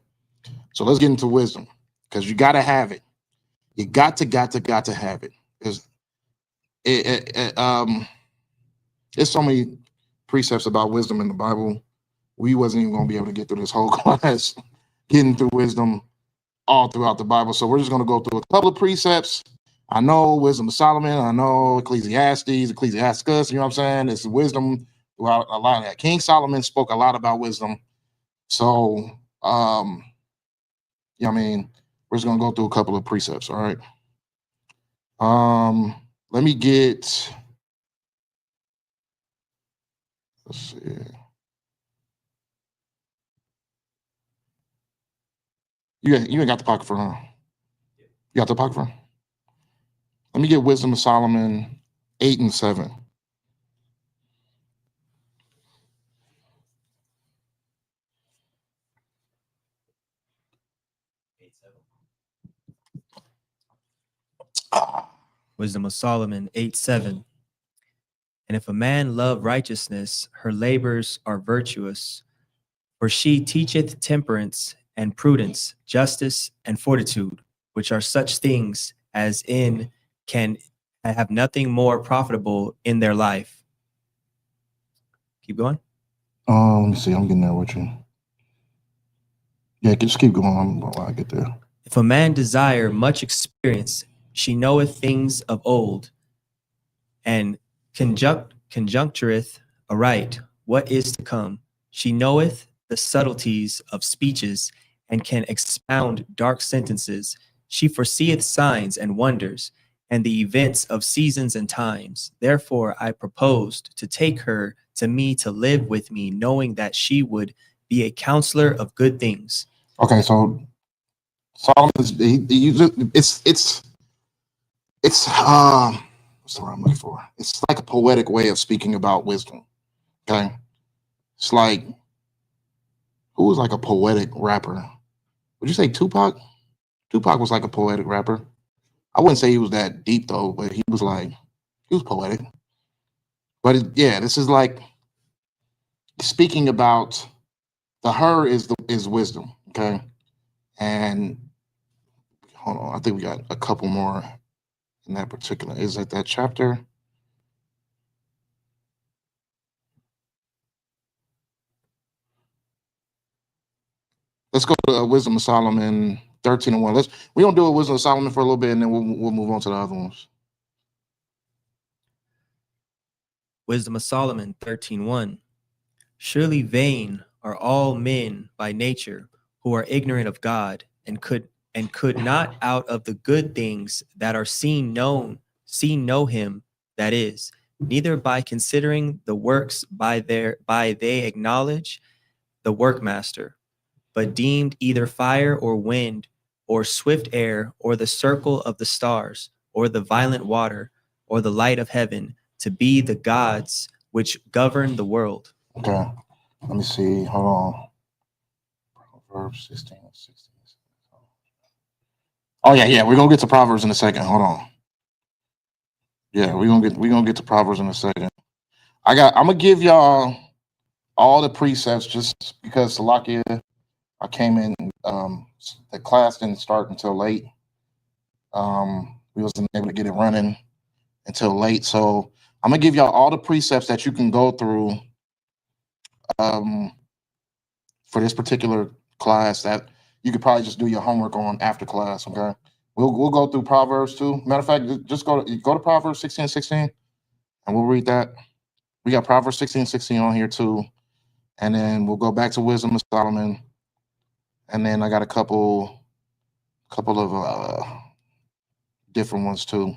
So let's get into wisdom, because you got to have it. You got to have it. There's so many precepts about wisdom in the Bible. We wasn't even going to be able to get through this whole class getting through wisdom all throughout the Bible. So we're just going to go through a couple of precepts. I know Wisdom of Solomon. I know Ecclesiastes, Ecclesiasticus. You know what I'm saying? It's wisdom throughout a lot of that. King Solomon spoke a lot about wisdom. So, you know what I mean? We're just going to go through a couple of precepts, all right? Let me get, let's see. You ain't got the pocket for, huh? You got the pocket for? Let me get Wisdom of Solomon 8 and 7. Wisdom of Solomon 8:7. And if a man love righteousness, her labors are virtuous, for she teacheth temperance and prudence, justice, and fortitude, which are such things as in can have nothing more profitable in their life. Keep going. Let me see. I'm getting there with you. Yeah, just keep going while I get there. If a man desire much experience, she knoweth things of old, and conjunctureth aright what is to come. She knoweth the subtleties of speeches, and can expound dark sentences. She foreseeth signs and wonders, and the events of seasons and times. Therefore I proposed to take her to me to live with me, knowing that she would be a counselor of good things. Okay, so Solomon is it's what's the word I'm looking for? It's like a poetic way of speaking about wisdom. Okay, it's like, who was like a poetic rapper? Would you say Tupac? Tupac was like a poetic rapper. I wouldn't say he was that deep though, but he was poetic. But yeah, this is like speaking about the her is wisdom. Okay, and hold on, I think we got a couple more in that particular. Is it that chapter? Let's go to Wisdom of Solomon 13:1. We're gonna do a Wisdom of Solomon for a little bit, and then we'll move on to the other ones. Wisdom of Solomon 13:1. Surely vain are all men by nature, who are ignorant of God, and could not out of the good things that are seen know him that is, neither by considering the works by they acknowledge the workmaster, but deemed either fire or wind or swift air or the circle of the stars or the violent water or the light of heaven to be the gods which govern the world. Okay, let me see. Hold on. Proverbs 16. Oh yeah. We're gonna get to Proverbs in a second. Hold on. Yeah, we're gonna get to Proverbs in a second. I'm gonna give y'all all the precepts just because Salakia, I came in. The class didn't start until late. We wasn't able to get it running until late, so I'm gonna give y'all all the precepts that you can go through for this particular class that you could probably just do your homework on after class. Okay, we'll go through Proverbs too. Matter of fact, just go to Proverbs 16:16, and we'll read that. We got Proverbs 16:16 on here too, and then we'll go back to Wisdom of Solomon, and then I got a couple of different ones too.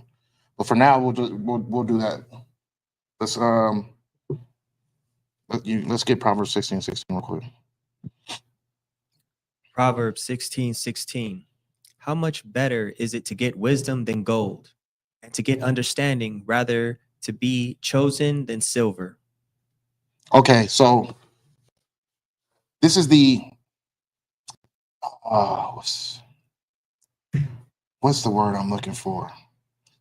But for now, we'll do that. Let's get Proverbs 16:16 real quick. Proverbs 16:16. How much better is it to get wisdom than gold, and to get understanding rather to be chosen than silver? Okay, so this is the what's the word I'm looking for?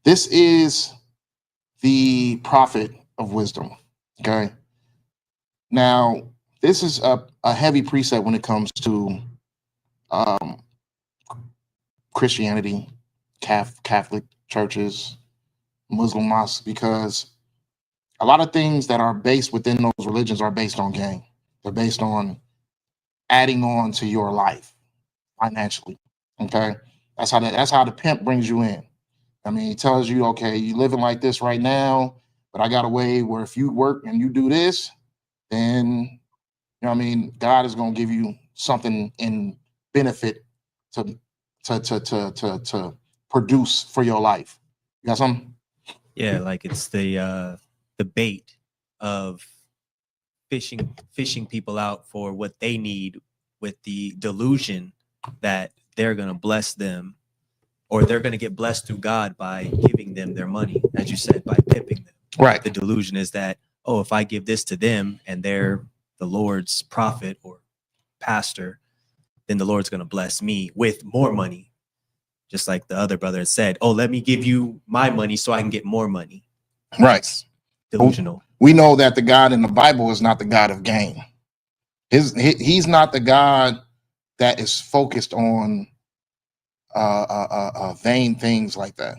This is the prophet of wisdom. Okay. Now, this is a heavy precept when it comes to Christianity, Catholic churches, Muslim mosques, because a lot of things that are based within those religions are based on gain. They're based on adding on to your life financially. Okay, that's how the pimp brings you in. I mean, he tells you, okay, you're living like this right now, but I got a way where if you work and you do this, then you know what I mean, God is going to give you something in benefit to produce for your life. You got something? Yeah, like it's the bait of fishing people out for what they need, with the delusion that they're going to bless them, or they're going to get blessed through God by giving them their money, as you said, by pimping them. Right. The delusion is that, oh, if I give this to them and they're the Lord's prophet or pastor, then the Lord's going to bless me with more money. Just like the other brother said, oh, let me give you my money so I can get more money. Right. It's delusional. We know that the God in the Bible is not the God of gain. He's not the God that is focused on vain things like that.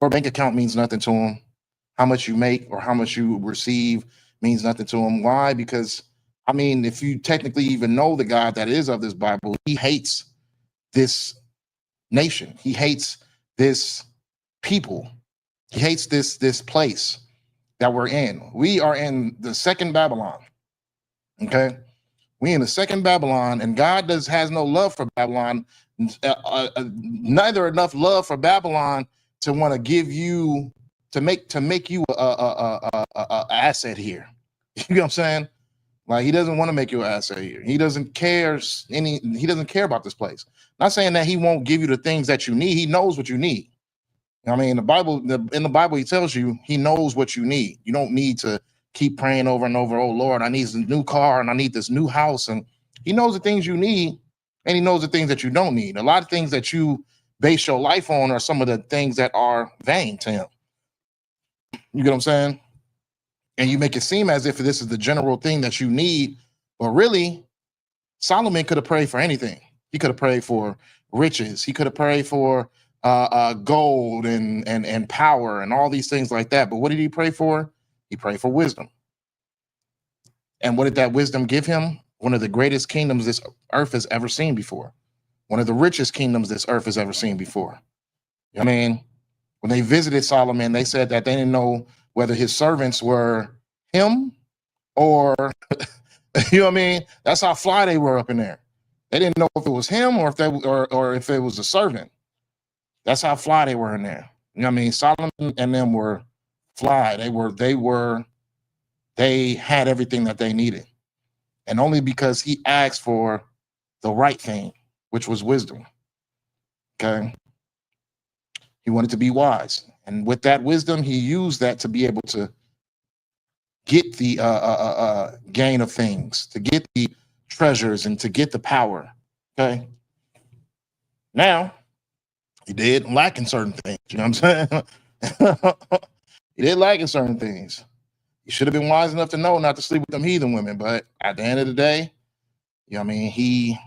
Your bank account means nothing to him. How much you make or how much you receive means nothing to him. Why? Because, I mean, if you technically even know the God that is of this Bible, he hates this nation. He hates this people. He hates this place that we're in. We are in the second Babylon. Okay? We in the second Babylon, and God has no love for Babylon, neither enough love for Babylon to want to give you, to make you a asset here. You know what I'm saying? Like, he doesn't want to make you an asset here. He doesn't care about this place. Not saying that he won't give you the things that you need. He knows what you need. I mean, in the Bible, he tells you he knows what you need. You don't need to keep praying over and over, oh Lord, I need this new car and I need this new house. And he knows the things you need, and he knows the things that you don't need. A lot of things that you base your life on are some of the things that are vain to him. You get what I'm saying? And you make it seem as if this is the general thing that you need, but really, Solomon could have prayed for anything. He could have prayed for riches. He could have prayed for gold and power and all these things like that. But what did he pray for? He prayed for wisdom. And what did that wisdom give him? One of the greatest kingdoms this earth has ever seen before. One of the richest kingdoms this earth has ever seen before. I mean, when they visited Solomon, they said that they didn't know whether his servants were him or, you know what I mean? That's how fly they were up in there. They didn't know if it was him or if it was a servant. That's how fly they were in there. You know what I mean? Solomon and them were fly. They had everything that they needed. And only because he asked for the right thing, which was wisdom. Okay. He wanted to be wise. And with that wisdom, he used that to be able to get the gain of things, to get the treasures and to get the power. Okay. Now, he did lack in certain things. You know what I'm saying? He did lack in certain things. He should have been wise enough to know not to sleep with them heathen women. But at the end of the day, you know what I mean? He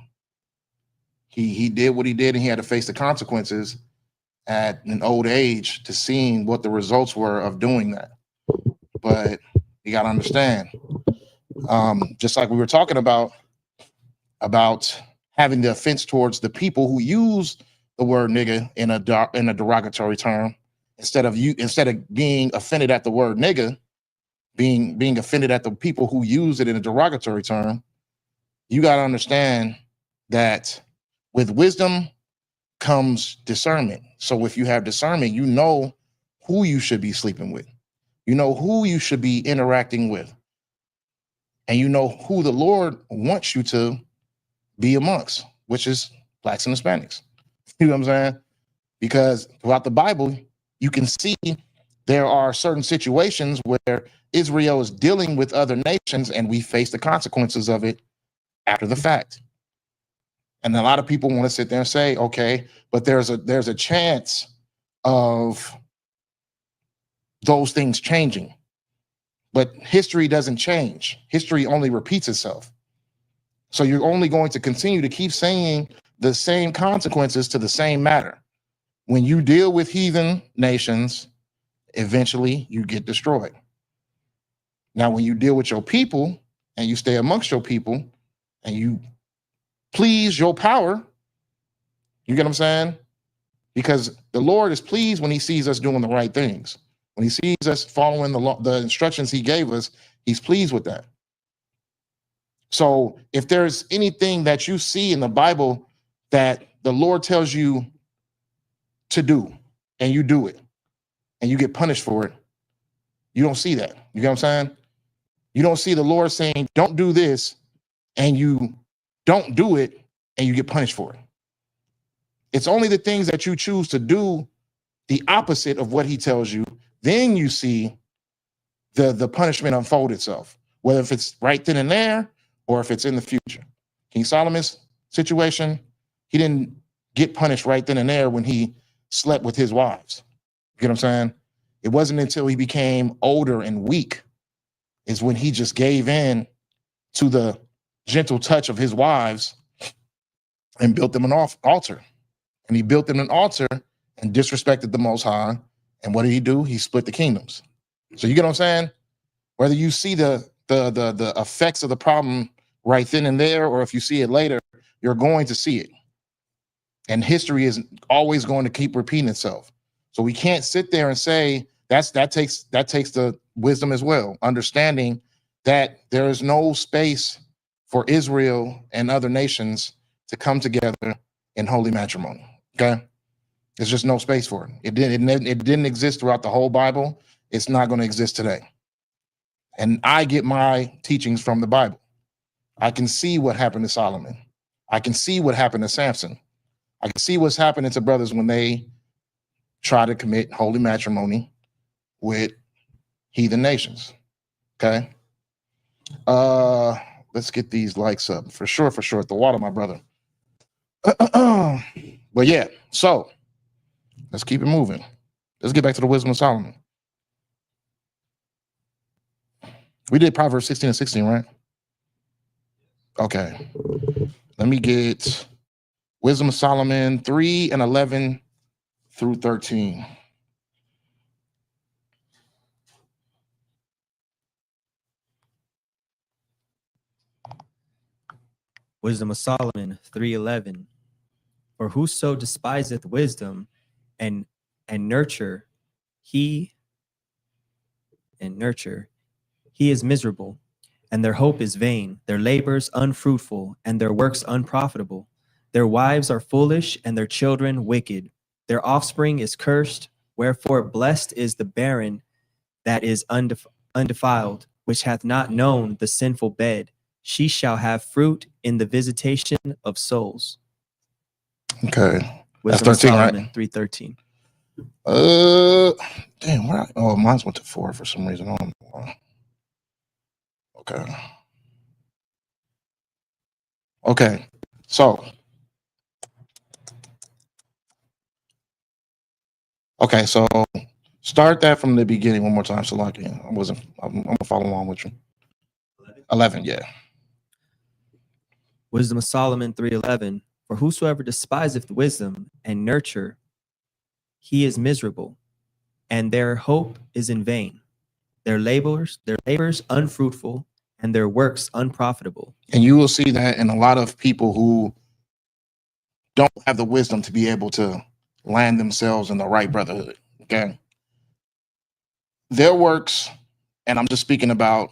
did what he did, and he had to face the consequences at an old age to seeing what the results were of doing that. But you got to understand, just like we were talking about having the offense towards the people who use the word nigga in a derogatory term, instead of being offended at the word nigga, being offended at the people who use it in a derogatory term. You got to understand that with wisdom comes discernment. So if you have discernment, you know who you should be sleeping with. You know who you should be interacting with. And you know who the Lord wants you to be amongst, which is blacks and Hispanics. You know what I'm saying? Because throughout the Bible, you can see there are certain situations where Israel is dealing with other nations, and we face the consequences of it after the fact. And a lot of people want to sit there and say, okay, but there's a chance of those things changing. But history doesn't change. History only repeats itself. So you're only going to continue to keep saying the same consequences to the same matter. When you deal with heathen nations, eventually you get destroyed. Now, when you deal with your people and you stay amongst your people and you please your power, you get what I'm saying? Because the Lord is pleased when he sees us doing the right things. When he sees us following the instructions he gave us, he's pleased with that. So if there's anything that you see in the Bible that the Lord tells you to do and you do it and you get punished for it, you don't see that. You get what I'm saying? You don't see the Lord saying, don't do this, and you don't do it and you get punished for it. It's only the things that you choose to do the opposite of what he tells you, then you see the punishment unfold itself, whether if it's right then and there or if it's in the future. King Solomon's situation, he didn't get punished right then and there when he slept with his wives. You get what I'm saying? It wasn't until he became older and weak is when he just gave in to the gentle touch of his wives and built them an altar. And he built them an altar and disrespected the Most High. And what did he do? He split the kingdoms. So you get what I'm saying? Whether you see the effects of the problem right then and there, or if you see it later, you're going to see it. And history is always going to keep repeating itself. So we can't sit there and say that takes the wisdom as well, understanding that there is no space for Israel and other nations to come together in holy matrimony. Okay, there's just no space for it. It didn't exist throughout the whole Bible. It's not going to exist today. And I get my teachings from the Bible. I can see what happened to Solomon. I can see what happened to Samson. I can see what's happening to brothers when they try to commit holy matrimony with heathen nations. Okay. Let's get these likes up for sure. At the water, my brother. But yeah, so let's keep it moving. Let's get back to the wisdom of Solomon. We did Proverbs 16 and 16, right? Okay. Let me get Wisdom of Solomon 3 and 11 through 13. Wisdom of Solomon 3:11. For whoso despiseth wisdom and nurture, he is miserable, and their hope is vain, their labors unfruitful, and their works unprofitable. Their wives are foolish, and their children wicked. Their offspring is cursed, wherefore blessed is the barren that is undefiled, which hath not known the sinful bed. She shall have fruit in the visitation of souls. Okay. Wisdom That's 13, right? 3:13. Damn, mine went to 4 for some reason. I don't know why. Okay. So start that from the beginning one more time, so like I'm gonna follow along with you. 11, yeah. Wisdom of Solomon 3:11. For whosoever despiseth wisdom and nurture, he is miserable, and their hope is in vain. Their labors unfruitful, and their works unprofitable. And you will see that in a lot of people who don't have the wisdom to be able to land themselves in the right brotherhood. Okay. Their works, and I'm just speaking about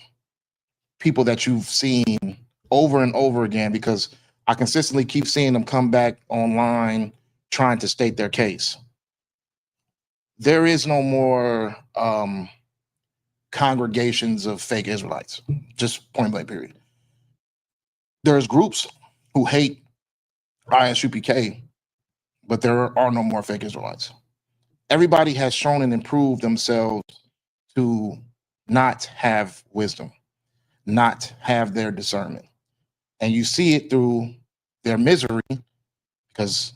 people that you've seen over and over again, because I consistently keep seeing them come back online trying to state their case. There is no more congregations of fake Israelites, just point blank period. There's groups who hate ISUPK, but there are no more fake Israelites. Everybody has shown and improved themselves to not have wisdom, not have their discernment. And you see it through their misery, because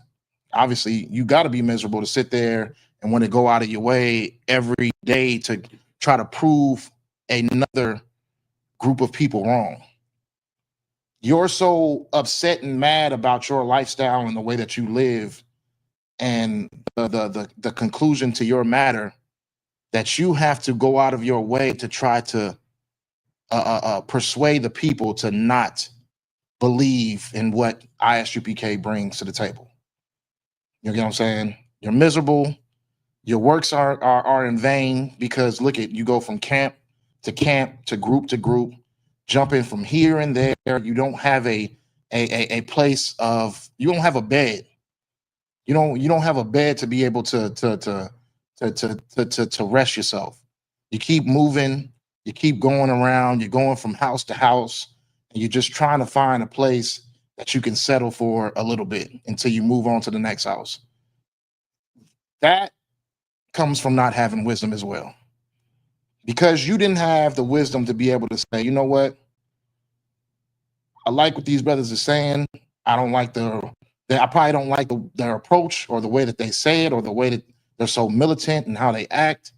obviously you got to be miserable to sit there and want to go out of your way every day to try to prove another group of people wrong. You're so upset and mad about your lifestyle and the way that you live and the conclusion to your matter that you have to go out of your way to try to persuade the people to not believe in what ISUPK brings to the table. You get what I'm saying? You're miserable. Your works are in vain, because look at, you go from camp to group, jumping from here and there. You don't have a place of, you don't have a bed. You don't have a bed to be able to rest yourself. You keep moving, you keep going around, you're going from house to house, and you're just trying to find a place that you can settle for a little bit until you move on to the next house. That comes from not having wisdom as well. Because you didn't have the wisdom to be able to say, you know what? I like what these brothers are saying. I don't like I probably don't like their approach or the way that they say it or the way that they're so militant and how they act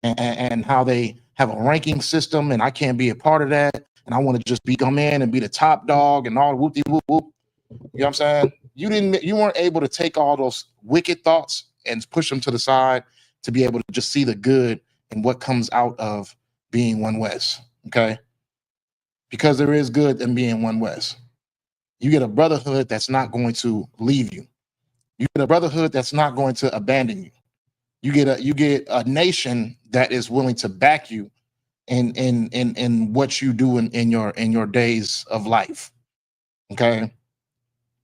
and how they have a ranking system, and I can't be a part of that. And I want to just come in and be the top dog and all whoop-de-whoop-whoop. You know what I'm saying? you weren't able to take all those wicked thoughts and push them to the side to be able to just see the good and what comes out of being One West. Okay, because there is good in being One West. You get a brotherhood that's not going to leave you. You get a brotherhood that's not going to abandon you. You get a nation that is willing to back you in what you do in your days of life. Okay,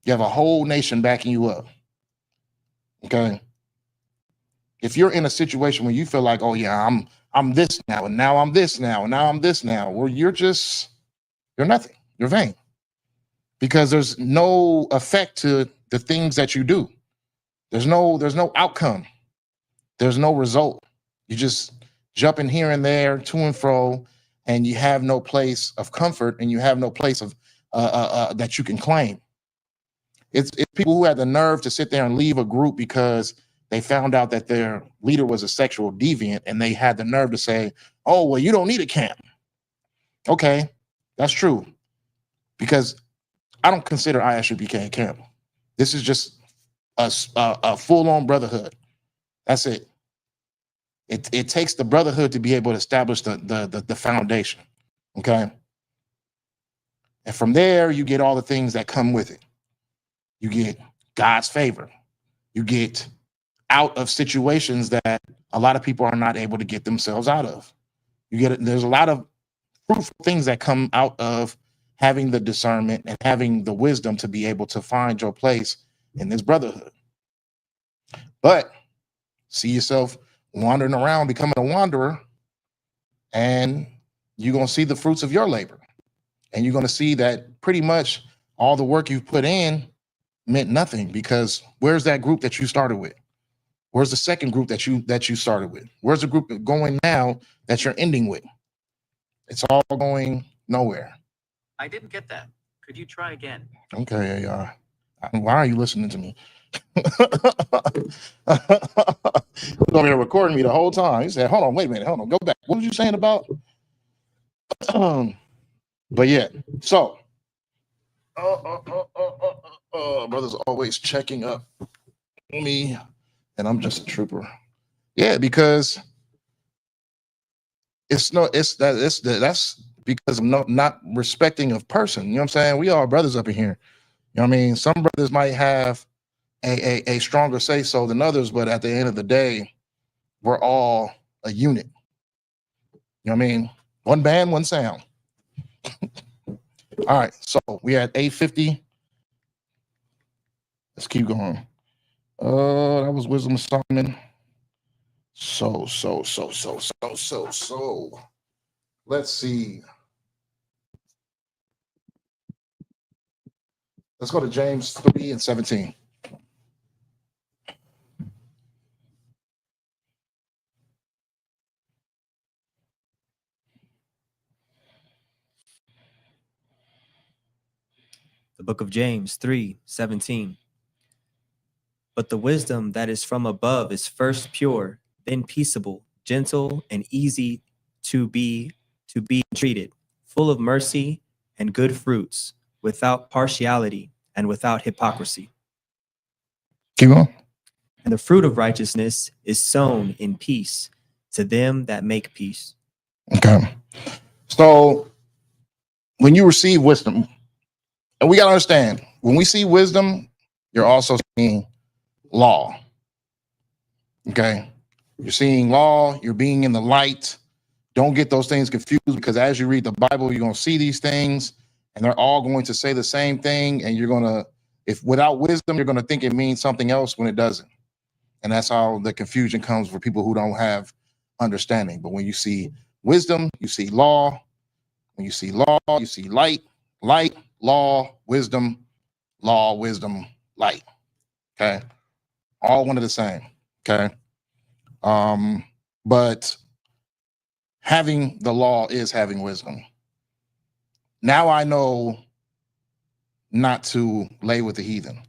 you have a whole nation backing you up. Okay, if you're in a situation where you feel like, oh yeah, I'm this now, and now I'm this now, and now I'm this now, well, you're nothing. You're vain, because there's no effect to the things that you do. There's no outcome. There's no result. You just jumping here and there, to and fro, and you have no place of comfort, and you have no place of that you can claim. It's people who had the nerve to sit there and leave a group because they found out that their leader was a sexual deviant, and they had the nerve to say, "Oh, well, you don't need a camp." Okay, that's true, because I don't consider ISUPK a camp. This is just a full-on brotherhood. That's it. It takes the brotherhood to be able to establish the foundation. Okay. And from there, you get all the things that come with it. You get God's favor. You get out of situations that a lot of people are not able to get themselves out of. There's a lot of fruitful things that come out of having the discernment and having the wisdom to be able to find your place in this brotherhood. But see yourself wandering around, becoming a wanderer, and you're going to see the fruits of your labor. And you're going to see that pretty much all the work you've put in meant nothing, because where's that group that you started with? Where's the second group that you started with? Where's the group going now that you're ending with? It's all going nowhere. I didn't get that. Could you try again? Okay, yeah. Why are you listening to me? He's over here recording me the whole time. He said, hold on, wait a minute, hold on, go back. What was you saying about? But yeah, so brother's always checking up on me, and I'm just a trooper. Yeah, because that's because of not respecting of person. You know what I'm saying? We all brothers up in here. You know what I mean? Some brothers might have a stronger say so than others, but at the end of the day, we're all a unit. You know what I mean? One band, one sound. All right, so we at 8:50. Let's keep going. That was Wisdom of Solomon. So. Let's see. Let's go to James 3:17. The book of James 3:17. But the wisdom that is from above is first pure, then peaceable, gentle, and easy to be treated, full of mercy and good fruits, without partiality and without hypocrisy. Keep going. And the fruit of righteousness is sown in peace to them that make peace. Okay. So when you receive wisdom, and we got to understand, when we see wisdom, you're also seeing law. Okay. You're seeing law, you're being in the light. Don't get those things confused, because as you read the Bible, you're going to see these things, and they're all going to say the same thing. And you're going to, if without wisdom, you're going to think it means something else when it doesn't. And that's how the confusion comes for people who don't have understanding. But when you see wisdom, you see law. When you see law, you see light, law, wisdom, light. Okay. All one of the same. Okay. But having the law is having wisdom. Now I know not to lay with the heathen.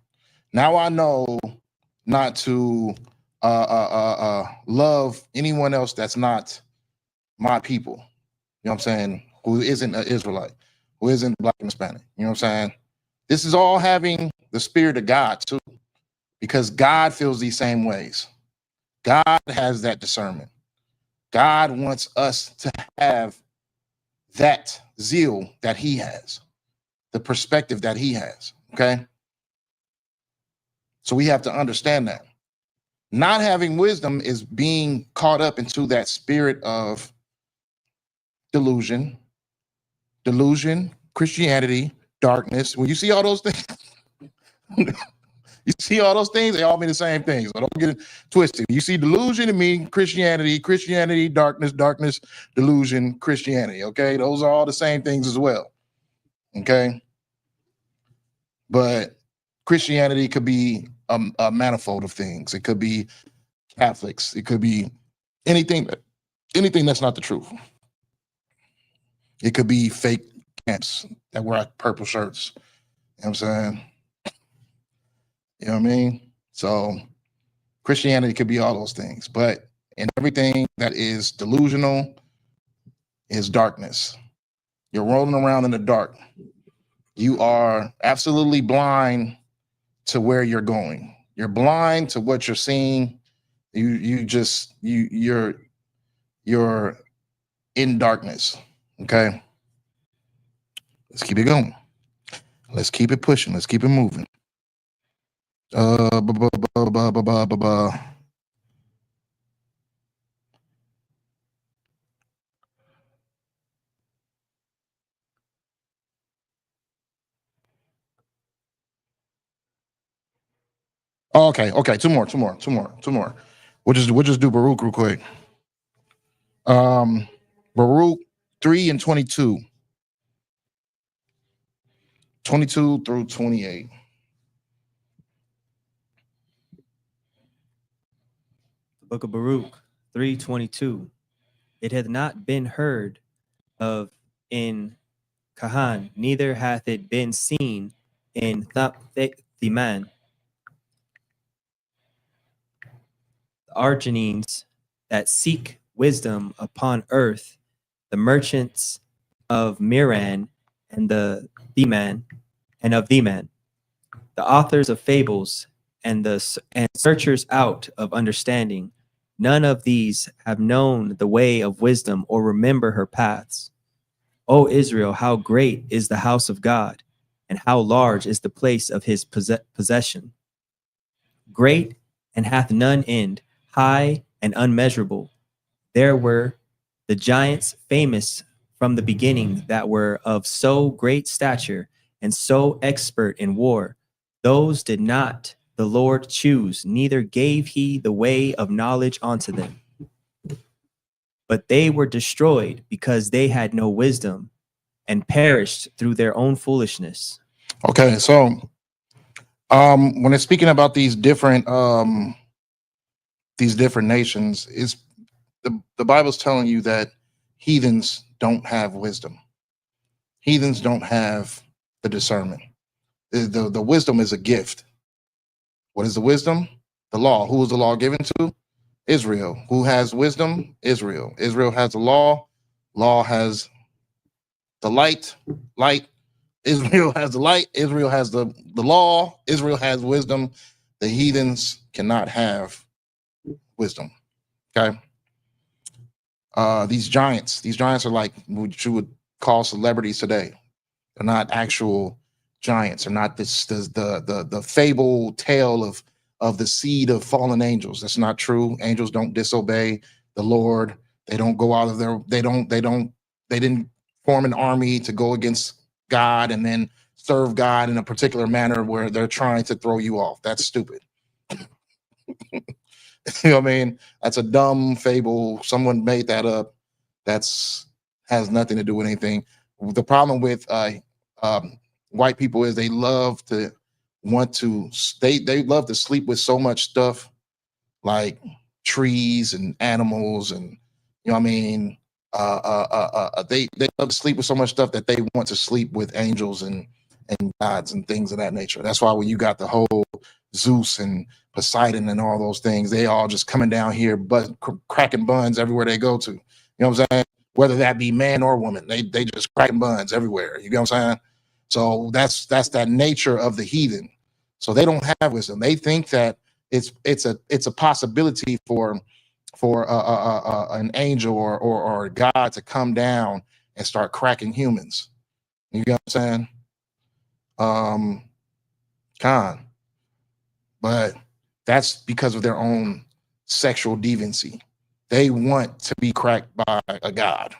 Now I know not to love anyone else that's not my people. You know what I'm saying? Who isn't an Israelite, who isn't Black and Hispanic. You know what I'm saying? This is all having the spirit of God too, because God feels these same ways. God has that discernment. God wants us to have that zeal that he has, the perspective that he has, okay? So we have to understand that. Not having wisdom is being caught up into that spirit of delusion, Christianity, darkness. When you see all those things, they all mean the same thing. So don't get it twisted. You see delusion, it means Christianity, darkness, delusion, Christianity. Okay, those are all the same things as well. Okay, but Christianity could be a manifold of things. It could be Catholics. It could be anything that's not the truth. It could be fake camps that wear purple shirts. You know what I'm saying? You know what I mean? So Christianity could be all those things, but in everything that is delusional is darkness. You're rolling around in the dark. You are absolutely blind to where you're going. You're blind to what you're seeing. You're in darkness. Okay. Let's keep it going. Let's keep it pushing. Let's keep it moving. Okay. Two more. We'll just do Baruch real quick. Baruch 3:22. 22 through 28. The book of Baruch 3:22. It hath not been heard of in Kahan, neither hath it been seen in Theman. The Arginenes that seek wisdom upon earth, the merchants of Miran and the Theman and of Theman, the authors of fables and searchers out of understanding. None of these have known the way of wisdom or remember her paths. O Israel, how great is the house of God, and how large is the place of his possession. Great and hath none end, high and unmeasurable. There were the giants famous from the beginning that were of so great stature and so expert in war. Those did not the Lord choose, neither gave he the way of knowledge unto them. But they were destroyed because they had no wisdom and perished through their own foolishness. Okay, so when it's speaking about these different nations, is the Bible's telling you that heathens don't have wisdom. Heathens don't have the discernment. The wisdom is a gift. What is the wisdom? The law. Who is the law given to? Israel. Who has wisdom? Israel. Israel has the law. Law has the light. Israel has the light. Israel has the law. Israel has wisdom. The heathens cannot have wisdom. Okay. These giants are like what you would call celebrities today. They're not actual giants. They're not the fable tale of the seed of fallen angels. That's not true. Angels don't disobey the Lord. They don't go out of their, they didn't form an army to go against God and then serve God in a particular manner where they're trying to throw you off. That's stupid. You know what I mean? That's a dumb fable. Someone made that up. Has nothing to do with anything. The problem with white people is they love to sleep with so much stuff like trees and animals, and you know what I mean? They love to sleep with so much stuff that they want to sleep with angels and gods and things of that nature. That's why when you got the whole Zeus and Poseidon and all those things, they all just coming down here but cracking buns everywhere they go to. You know what I'm saying? Whether that be man or woman, they just cracking buns everywhere. You know what I'm saying? So that's that nature of the heathen. So they don't have wisdom. They think that it's a possibility for an angel or God to come down and start cracking humans. You get what I'm saying? Con. But that's because of their own sexual deviancy. They want to be cracked by a god,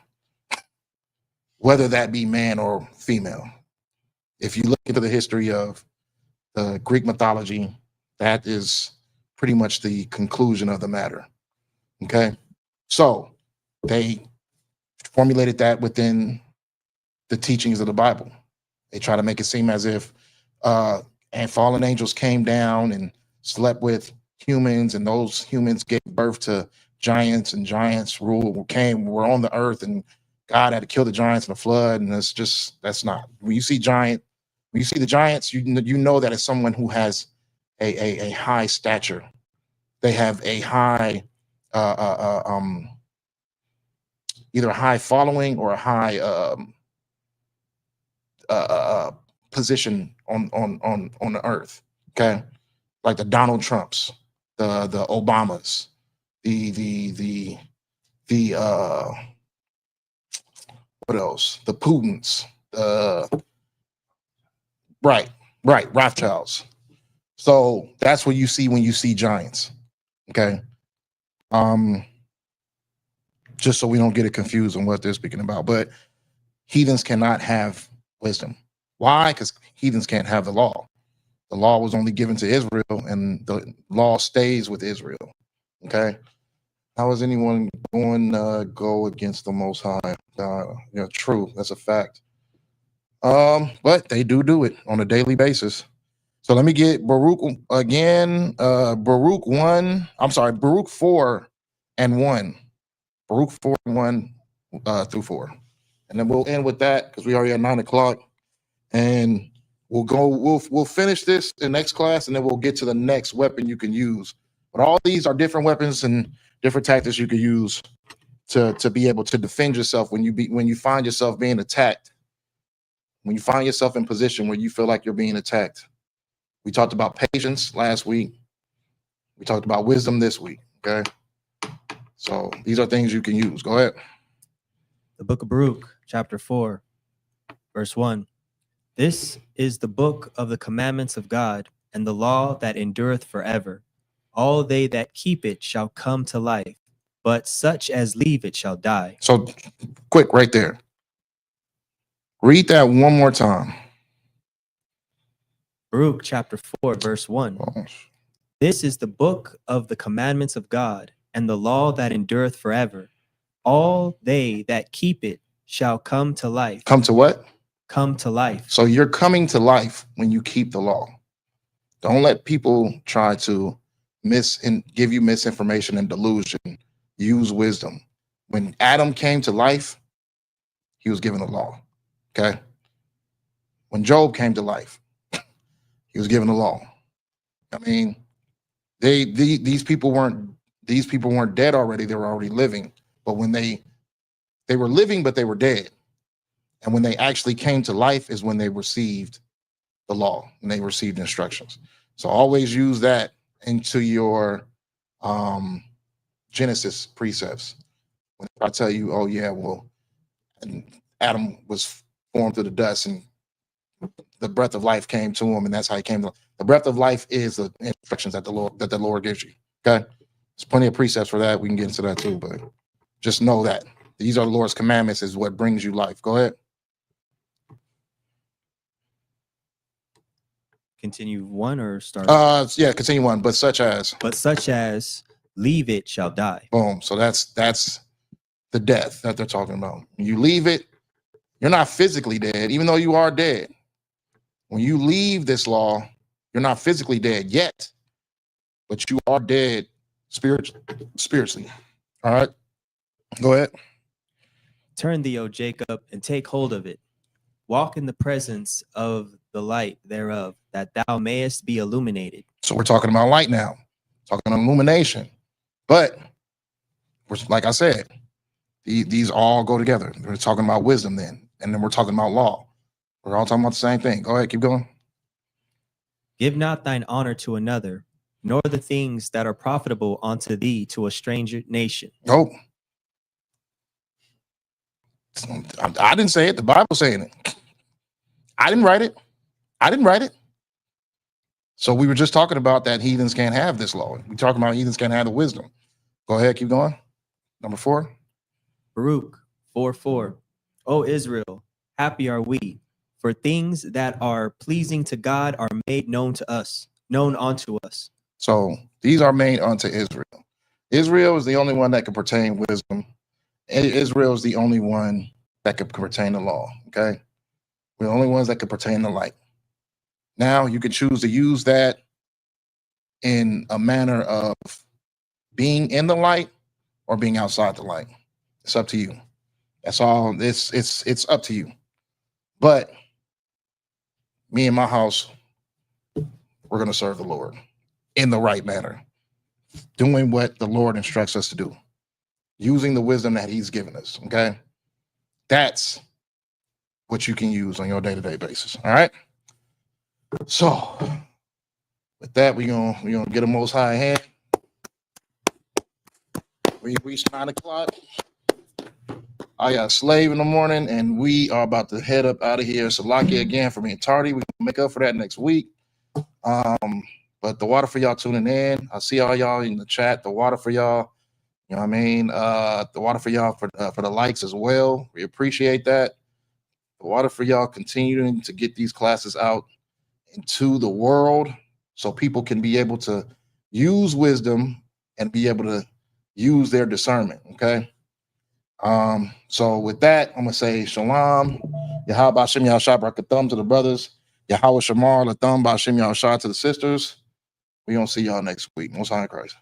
whether that be man or female. If you look into the history of the Greek mythology, that is pretty much the conclusion of the matter. Okay? So they formulated that within the teachings of the Bible. They try to make it seem as if and fallen angels came down and slept with humans, and those humans gave birth to giants, and giants were on the earth, and God had to kill the giants in the flood. And that's not. When you see the giants, you know that it's someone who has a high stature. They have a high either a high following or a high position on the earth. Okay, like the Donald Trumps, the Obamas, the what else? The Putins, right, Rothschilds. So that's what you see when you see giants. Okay. Just so we don't get it confused on what they're speaking about. But heathens cannot have wisdom. Why? Because heathens can't have the law. The law was only given to Israel, and the law stays with Israel. Okay. How is anyone going to go against the Most High? Yeah, true. That's a fact. But they do it on a daily basis. So let me get Baruch again. Baruch 4 and 1. Baruch 4 and 1 through 4. And then we'll end with that because we already at 9 o'clock. And we'll finish this in next class, and then we'll get to the next weapon you can use. But all these are different weapons and different tactics you can use to be able to defend yourself when you find yourself being attacked. When you find yourself in position where you feel like you're being attacked. We talked about patience last week. We talked about wisdom this week. Okay. So these are things you can use. Go ahead. The book of Baruch, chapter 4, verse 1. This is the book of the commandments of God, and the law that endureth forever. All they that keep it shall come to life, but such as leave it shall die. So quick, right there. Read that one more time. Baruch chapter 4, verse 1. This is the book of the commandments of God, and the law that endureth forever. All they that keep it shall come to life. Come to what? Come to life. So you're coming to life when you keep the law. Don't let people try to give you misinformation and delusion. Use wisdom. When Adam came to life, he was given the law. Okay. When Job came to life, he was given the law. I mean, these people weren't dead already. They were already living. But when they were living, but they were dead. And when they actually came to life is when they received the law and they received instructions. So always use that into your Genesis precepts. When I tell you, oh yeah, well, and Adam was formed through the dust, and the breath of life came to him, and that's how he came to life. The breath of life is the instructions that the Lord gives you. Okay, there's plenty of precepts for that. We can get into that too, but just know that these are the Lord's commandments is what brings you life. Go ahead. Continue one or start? Yeah, continue one. But such as leave it shall die. Boom. So that's the death that they're talking about. When you leave it, you're not physically dead, even though you are dead. When you leave this law, you're not physically dead yet, but you are dead spiritually. All right. Go ahead. Turn thee, O Jacob, and take hold of it. Walk in the presence of the light thereof, that thou mayest be illuminated. So we're talking about light now, talking about illumination. But like I said, these all go together. We're talking about wisdom then, and then we're talking about law. We're all talking about the same thing. Go ahead, keep going. Give not thine honor to another, nor the things that are profitable unto thee to a stranger nation. Nope. I didn't say it. The Bible's saying it. I didn't write it. I didn't write it. So we were just talking about that heathens can't have this law. We're talking about heathens can't have the wisdom. Go ahead, keep going. Number 4. Baruch 4:4. O Israel, happy are we, for things that are pleasing to God are made known unto us. So these are made unto Israel. Israel is the only one that can pertain wisdom. Israel is the only one that could pertain the law. Okay. We're the only ones that could pertain the light. Now you can choose to use that in a manner of being in the light or being outside the light. It's up to you. That's all. It's up to you. But me and my house, we're going to serve the Lord in the right manner, doing what the Lord instructs us to do, using the wisdom that he's given us. Okay. That's what you can use on your day-to-day basis. All right. So with that, we're gonna get a most high hand. We reached 9 o'clock. I got a slave in the morning, and we are about to head up out of here. So Salakia again for being tardy. We can make up for that next week. But the water for y'all tuning in. I see all y'all in the chat. The water for y'all. You know what I mean? The water for y'all for the likes as well. We appreciate that. The water for y'all continuing to get these classes out into the world so people can be able to use wisdom and be able to use their discernment. Okay. So with that, I'm gonna say shalom, Yahweh Bashem Yahshua Barakathum to the brothers, Yahweh Shamar Latham Bashem Yahshua to the sisters. We gonna see y'all next week. Most high in Christ.